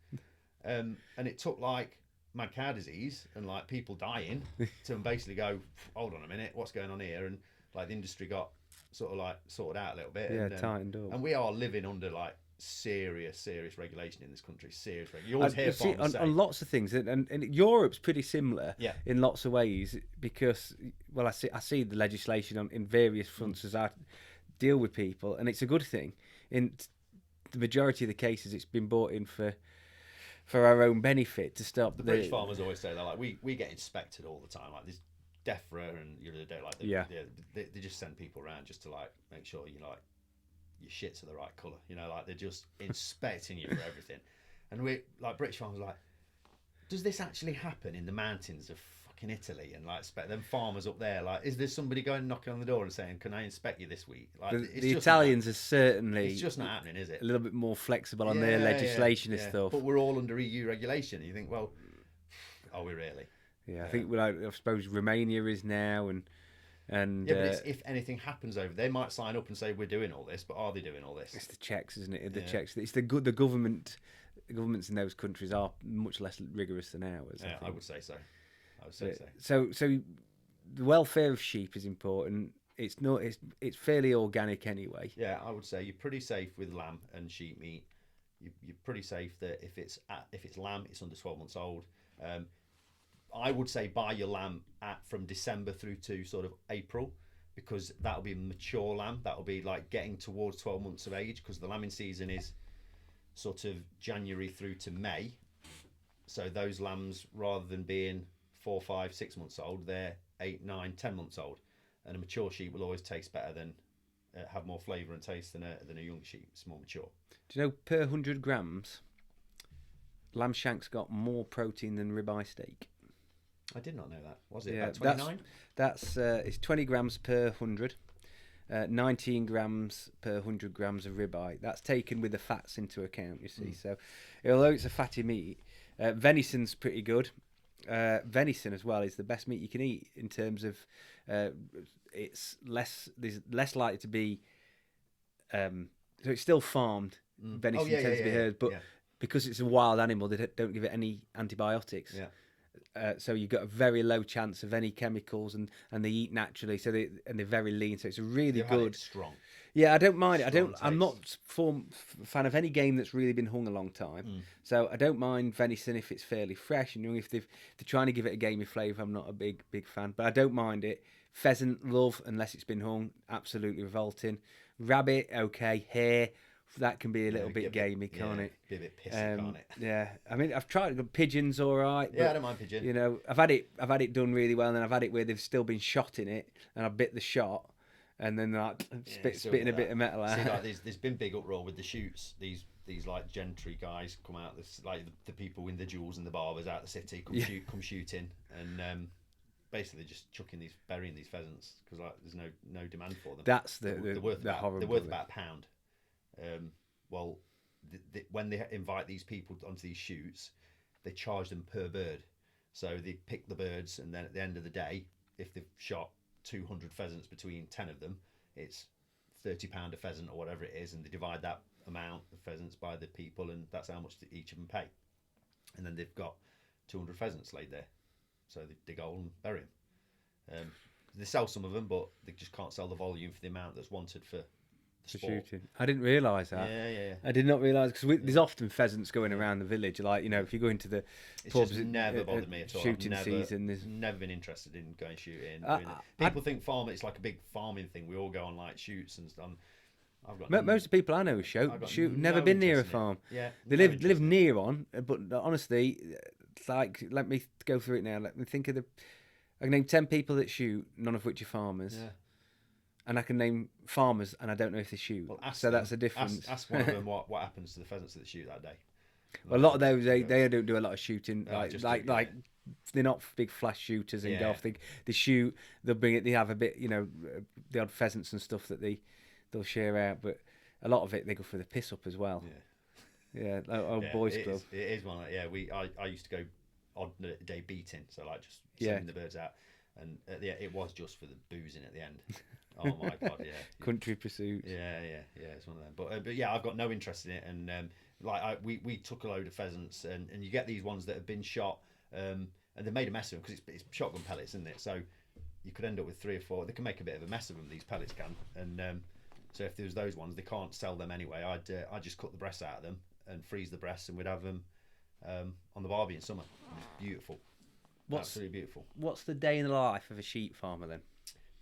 and it took like mad cow disease and like people dying to basically go, hold on a minute, what's going on here? And like the industry got sort of like sorted out a little bit. Yeah, and, tightened up. And we are living under like serious regulation in this country. Serious regulation. You always hear See, farmers say, on lots of things, and Europe's pretty similar Yeah. in lots of ways because, well, I see the legislation in various fronts as I deal with people, and it's a good thing. In the majority of the cases, it's been brought in for our own benefit to stop the British farmers always say that, like we get inspected all the time, like this DEFRA and the other day, like they just send people around just to like make sure you like your shits are the right colour, like they're just inspecting you for everything. And we like British farmers are like, does this actually happen in the mountains of fucking Italy? And like them farmers up there, like, is there somebody going knocking on the door and saying, can I inspect you this week? Like the Italians are certainly it's just not happening, is it? a little bit more flexible on their legislation and stuff. But we're all under EU regulation, and you think, well, are we really? I think I suppose Romania is now, and but it's, if anything happens over, they might sign up and say we're doing all this, but are they doing all this? it's the checks, isn't it? The checks. It's the government. The governments in those countries are much less rigorous than ours. Yeah, I would say so. So the welfare of sheep is important. It's not. It's fairly organic anyway. Yeah, I would say you're pretty safe with lamb and sheep meat. You're pretty safe that if it's lamb, it's under 12 months old. I would say buy your lamb from December through to sort of April, because that'll be mature lamb. That'll be like getting towards 12 months of age, because the lambing season is sort of January through to May. So those lambs, rather than being 4, 5, 6 months old, they're 8, 9, 10 months old. And a mature sheep will always taste better than have more flavour and taste than a young sheep. It's more mature. Do you know per 100 grams, lamb shanks got more protein than ribeye steak? I did not know that. Was it about 29? That's it's 20 grams per 100. 19 grams per 100 grams of ribeye. That's taken with the fats into account, you see. So although it's a fatty meat, venison's pretty good. Venison as well is the best meat you can eat in terms of there's less likely to be so it's still farmed. Venison tends to be herd, but because it's a wild animal, they don't give it any antibiotics. So you've got a very low chance of any chemicals, and they eat naturally. So they're very lean. So it's a really good, strong. Yeah, I don't mind it. Strong I'm not fan of any game that's really been hung a long time. So I don't mind venison if it's fairly fresh and young. If they're trying to give it a gamey flavour, I'm not a big fan. But I don't mind it. Pheasant, love, unless it's been hung. Absolutely revolting. Rabbit, okay. Hare, that can be a little bit gamey, can't it? Be a bit pissy, can't it? Yeah, I mean, I've tried pigeons, all right. Yeah, I don't mind pigeon. You know, I've had it done really well, and then I've had it where they've still been shot in it, and I bit the shot, and then like Yeah, spitting a bit of metal out. See, like there's been big uproar with the shoots. These like gentry guys come out. This like the people in the jewels and the barbers out the city come shooting, and basically just burying these pheasants because like there's no demand for them. That's they're worth about a pound. Well, when they invite these people onto these shoots, they charge them per bird. So they pick the birds, and then at the end of the day, if they've shot 200 pheasants between 10 of them, it's £30 a pheasant or whatever it is, and they divide that amount of pheasants by the people, and that's how much each of them pay. And then they've got 200 pheasants laid there, so they dig a hole and bury them. They sell some of them, but they just can't sell the volume for the amount that's wanted for the sport. Shooting. I didn't realise that. Yeah. I did not realise because there's often pheasants going around the village. Like if you go into the pubs, just never bothered me at all. Shooting season. There's never been interested in going shooting. People think farming. It's like a big farming thing. We all go on like shoots and stuff. I've got most of the people I know shoot. Never been near a farm. Yeah, they live near one. But honestly, it's like let me go through it now. Let me think of I can name 10 people that shoot, none of which are farmers. Yeah. And I can name farmers, and I don't know if they shoot. Well, that's a difference. Ask one of them what happens to the pheasants that shoot that day. Well, a lot of those they don't do a lot of shooting. Like they're not big flash shooters in golf. They shoot. They'll bring it. They have a bit, the odd pheasants and stuff that they'll share out. But a lot of it they go for the piss up as well. Yeah, boys club. It is one. I used to go odd day beating, so like just sending the birds out, and it was just for the boozing at the end. Oh my god, yeah. Country pursuits. Yeah, it's one of them. But yeah, I've got no interest in it, and we took a load of pheasants, and you get these ones that have been shot, and they made a mess of them because it's shotgun pellets, isn't it? So you could end up with 3 or 4. They can make a bit of a mess of them. These pellets can, and so if there's those ones, they can't sell them anyway. I'd just cut the breasts out of them and freeze the breasts, and we'd have them on the barbie in summer. It's beautiful. Absolutely beautiful. What's the day in the life of a sheep farmer then?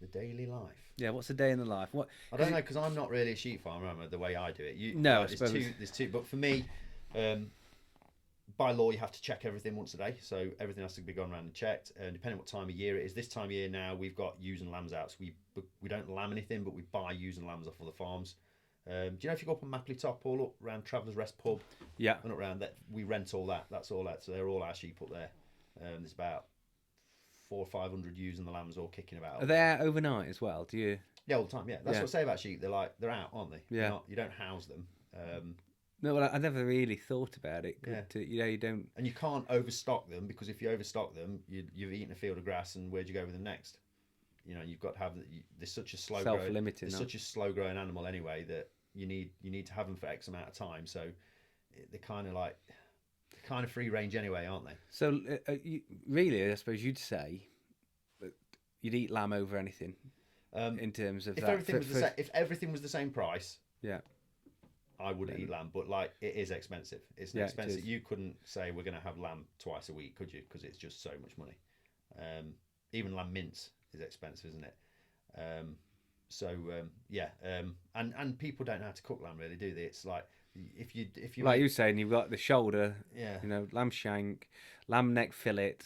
The daily life. Yeah, what's the day in the life? I don't know because I'm not really a sheep farmer. The way I do it. There's two. But for me, by law, you have to check everything once a day. So everything has to be gone around and checked. And depending on what time of year it is, this time of year now we've got ewes and lambs out. So we don't lamb anything, but we buy ewes and lambs off of the farms. Do you know if you go up on Mapley Top, all up around Travellers Rest pub? Yeah. And up around that, we rent all that. That's all that. So they're all our sheep up there. There's about 400 or 500 ewes and the lambs all kicking about. Are they out overnight as well? Do you? Yeah, all the time. Yeah, that's what I say about sheep. They're out, aren't they? Yeah. You don't house them. No, well, I never really thought about it. You don't. And you can't overstock them because if you overstock them, you've eaten a field of grass, and where'd you go with them next? You've got to have. There's such a slow self-limiting. There's such a slow growing animal anyway that you need to have them for X amount of time. So they're kind of free range anyway, aren't they? So really, I suppose you'd say that you'd eat lamb over anything in terms of if everything was the same price. Yeah. I would eat lamb, but like it is expensive. It's expensive. You couldn't say we're going to have lamb twice a week, could you? Because it's just so much money. Even lamb mince is expensive, isn't it? And people don't know how to cook lamb, really, do they? It's like if you like you're saying, you've got the shoulder, yeah, lamb shank, lamb neck fillet,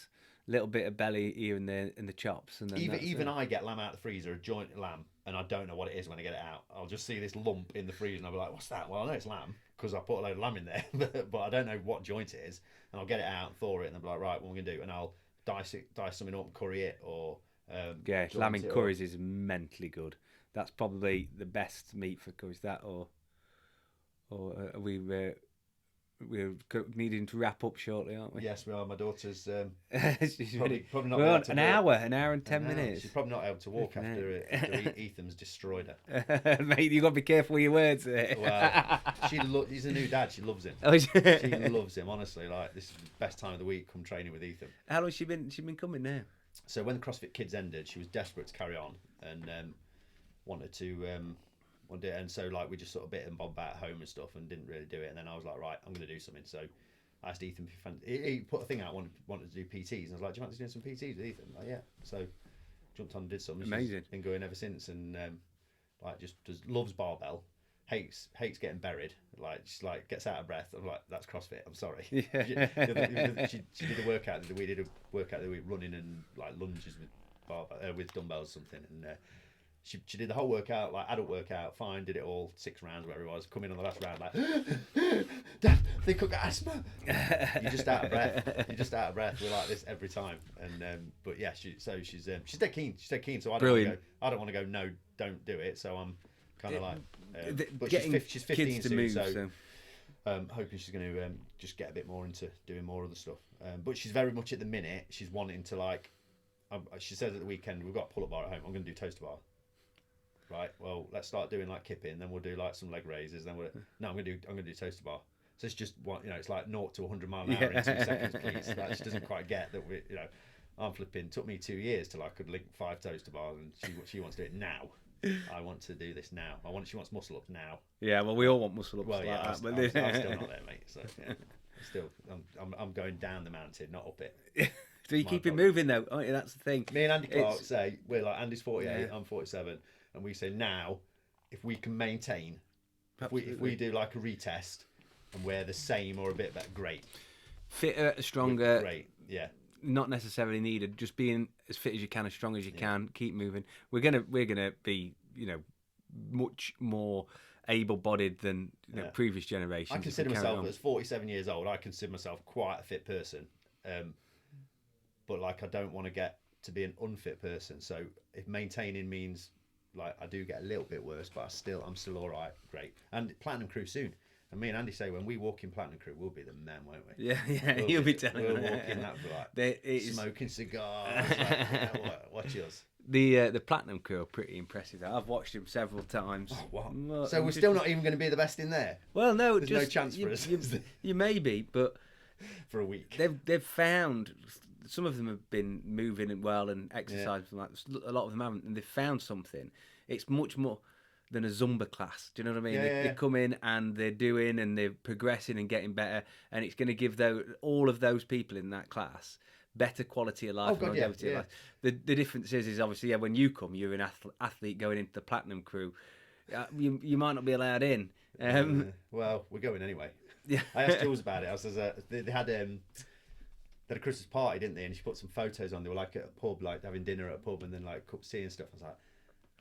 little bit of belly here and there in the chops, and then even I get lamb out of the freezer, a joint lamb, and I don't know what it is when I get it out. I'll just see this lump in the freezer, and I'll be like, "What's that?" Well, I know it's lamb because I put a load of lamb in there, but I don't know what joint it is, and I'll get it out and thaw it, and I'll be like, "Right, what are we gonna do?" And I'll dice something up, and curry it, or lamb in curries is mentally good. That's probably the best meat for curries. That or we're needing to wrap up shortly, aren't we? Yes, we are. My daughter's she's probably not we're able on to an hour and 10 minutes. She's probably not able to walk after Ethan's destroyed her. Mate, you've got to be careful with your words there. Well, he's a new dad. She loves him. Oh, she loves him, honestly. Like, this is the best time of the week, come training with Ethan. How long has she been coming now? So when the CrossFit Kids ended, she was desperate to carry on and wanted to... and so like we just sort of bit and bob about home and stuff and didn't really do it, and then I was like, right, I'm going to do something. So I asked Ethan if he put a thing out, wanted to do PTs, and I was like, do you want to do some PTs with Ethan? Like, yeah. So jumped on and did some. Amazing. She's been going ever since, and like just loves barbell, hates getting buried, like she's like gets out of breath. I'm like, that's CrossFit, I'm sorry. Yeah. she did a workout, we did a workout the week running and like lunges with barbell with dumbbells or something, and She did the whole workout, like adult workout, fine, did it all 6 rounds, whatever it was. Come in on the last round, like, Dad, they could get asthma. You're just out of breath. You're just out of breath. We're like this every time. And but yeah, she's dead keen. She's dead keen. So I don't want to go. No, don't do it. So I'm kind of like, but she's 15 soon, move, so. Hoping she's going to just get a bit more into doing more other stuff. But she's very much at the minute, she's wanting to like, she says at the weekend, we've got a pull-up bar at home, I'm going to do toaster bar. Right, well, let's start doing like kipping, then we'll do like some leg raises, then I'm going to do toaster bar. So it's just, it's like 0 to 100 mile an hour in 2 seconds, please. Like, she doesn't quite get that I'm flipping, took me 2 years till I could link 5 toaster bars, and she wants to do it now. I want to do this now. She wants muscle ups now. Yeah, well, we all want muscle ups. Well, yeah, like I'm still not there, mate. So yeah, I'm going down the mountain, not up it. So you keep it moving though. Oh, yeah, that's the thing. Me and Andy Clark say we're like Andy's 48, I'm 47, and we say now, if we can maintain, if we do like a retest, and we're the same or a bit better, great. Fitter, stronger. Great, yeah. Not necessarily needed. Just being as fit as you can, as strong as you can. Keep moving. We're gonna be, much more able-bodied than previous generations. I consider myself, as 47 years old, I consider myself quite a fit person. But like, I don't want to get to be an unfit person. So if maintaining means like I do get a little bit worse, but I'm still all right. Great. And Platinum Crew soon. And me and Andy say when we walk in Platinum Crew, we'll be the men, won't we? Yeah, you'll be telling me. We'll walk in that for like smoking cigars. Watch us. The Platinum Crew are pretty impressive. I've watched them several times. Oh, what? So we're still not even going to be the best in there? Well, no. There's no chance for us. You may be, but for a week. They've found, some of them have been moving well and exercising. Like a lot of them haven't, and they've found something. It's much more than a Zumba class. Do you know what I mean? They come in and they're doing and they're progressing and getting better, and it's going to give all of those people in that class better quality of life and longevity of life. The difference is obviously when you come, you're an athlete going into the Platinum Crew. You might not be allowed in. Well, we're going anyway. Yeah. I asked Jules about it. They had a Christmas party, didn't they? And she put some photos on. They were like at a pub, like having dinner at a pub, and then like cup of tea and stuff. I was like,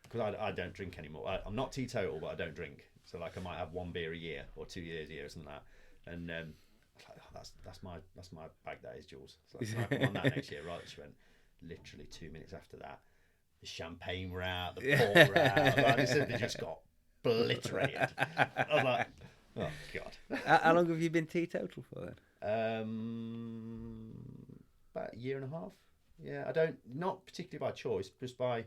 because I don't drink anymore. I'm not teetotal, but I don't drink. So like I might have 1 beer a year or 2 years a year or something like that. And I was like, that's my bag. That is, Jules. So I come on that next year, right? She went literally 2 minutes after that. The champagne were out, the port were out. Like, they just got obliterated. I was like, oh god. How long have you been teetotal for then? About 1.5 years. Yeah, not particularly by choice, just by.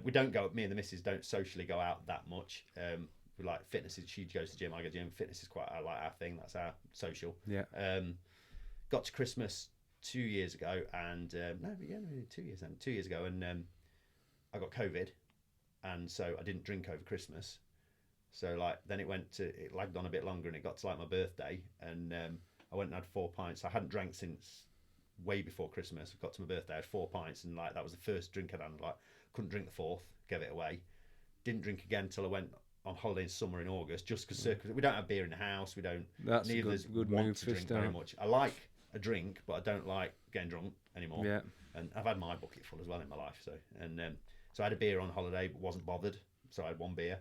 We don't go. Me and the missus don't socially go out that much. We like fitness. She goes to the gym. I go to the gym. Fitness is quite like our thing. That's our social. Yeah. Got to Christmas 2 years ago, and 2 years then. 2 years ago, and I got COVID, and so I didn't drink over Christmas. So like then it lagged on a bit longer, and it got to like my birthday, and I went and had 4 pints. I hadn't drank since way before Christmas. I got to my birthday, I had 4 pints, and like that was the first drink I'd had. Like couldn't drink the fourth, gave it away. Didn't drink again until I went on holiday in summer in August, just because we don't have beer in the house. We don't. That's neither a good want move to drink very much. I like a drink, but I don't like getting drunk anymore. Yeah. And I've had my bucket full as well in my life. So so I had a beer on holiday, but wasn't bothered. So I had 1 beer,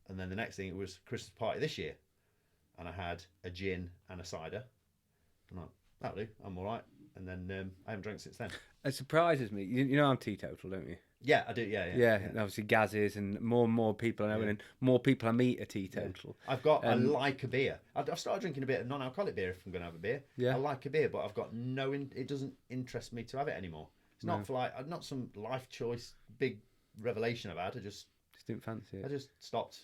and then the next thing it was Christmas party this year, and I had a gin and a cider. I'm like, that'll do. I'm all right. And then I haven't drank since then. It surprises me. You know I'm teetotal, don't you? Yeah, I do. Yeah. And obviously Gaz is, and more people I know, and more people I meet are teetotal. Yeah. I like a beer. I've started drinking a bit of non-alcoholic beer if I'm going to have a beer. Yeah. I like a beer, but I've got it doesn't interest me to have it anymore. It's not for like, not some life choice, big revelation I've had. I just didn't fancy it. I just stopped.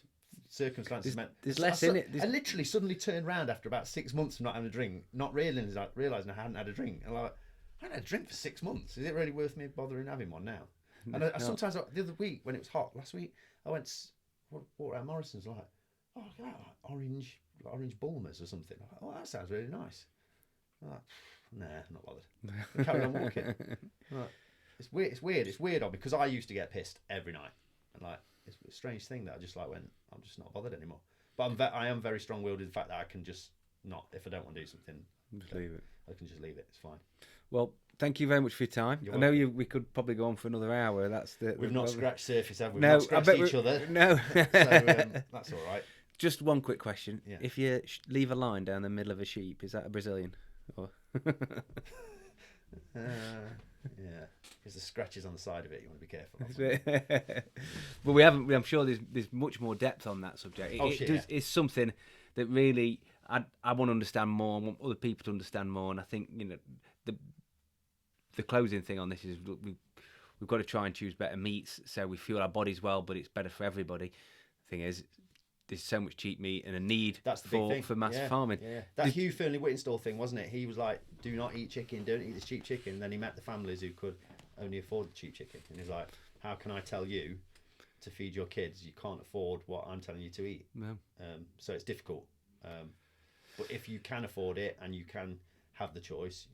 Circumstances meant there's less in it. I literally suddenly turned around after about 6 months of not having a drink, not realising I hadn't had a drink. And like, I hadn't had a drink for 6 months. Is it really worth me bothering having one now? And I sometimes, the other week when it was hot, last week, I went walked around Morrison's like, oh, look at that, like orange Bulmers or something. I'm like, oh, that sounds really nice. I'm like, nah, I'm not bothered. I carried on walking. Like, it's weird. It's weird because I used to get pissed every night, and like it's a strange thing that I just like went, I'm just not bothered anymore. But I am very strong-willed in the fact that I can just not, if I don't want to do something, just leave it. I can just leave it. It's fine. Well, thank you very much for your time. You're I know we could probably go on for another hour. We've not scratched surface, have we? No, We've not I scratched bet each other. No. So that's all right. Just one quick question. Yeah. If you leave a line down the middle of a sheep, is that a Brazilian? Or... Yeah, because the scratches on the side of it, you want to be careful. But we haven't. I'm sure there's much more depth on that subject. It's something that really I want to understand more. I want other people to understand more. And I think the closing thing on this is we've got to try and choose better meats so we fuel our bodies well, but it's better for everybody. The thing is, there's so much cheap meat and a need for mass farming. Yeah. That Hugh Fernley-Whittingstall thing, wasn't it? He was like, do not eat chicken, don't eat this cheap chicken. And then he met the families who could only afford the cheap chicken. And he's like, how can I tell you to feed your kids? You can't afford what I'm telling you to eat. No. So it's difficult. But if you can afford it and you can have the choice,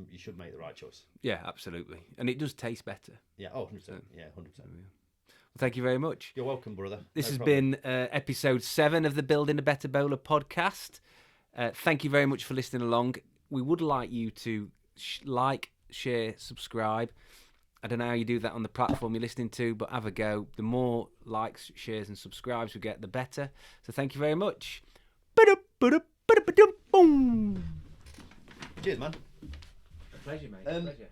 you should make the right choice. Yeah, absolutely. And it does taste better. Yeah, 100%. Yeah, 100%. Well, thank you very much. You're welcome, brother. This has been episode 7 of the Building a Better Bowler podcast. Thank you very much for listening along. We would like you to like, share, subscribe. I don't know how you do that on the platform you're listening to, but have a go. The more likes, shares, and subscribes we get, the better. So thank you very much. Cheers, man. A pleasure, mate. A pleasure.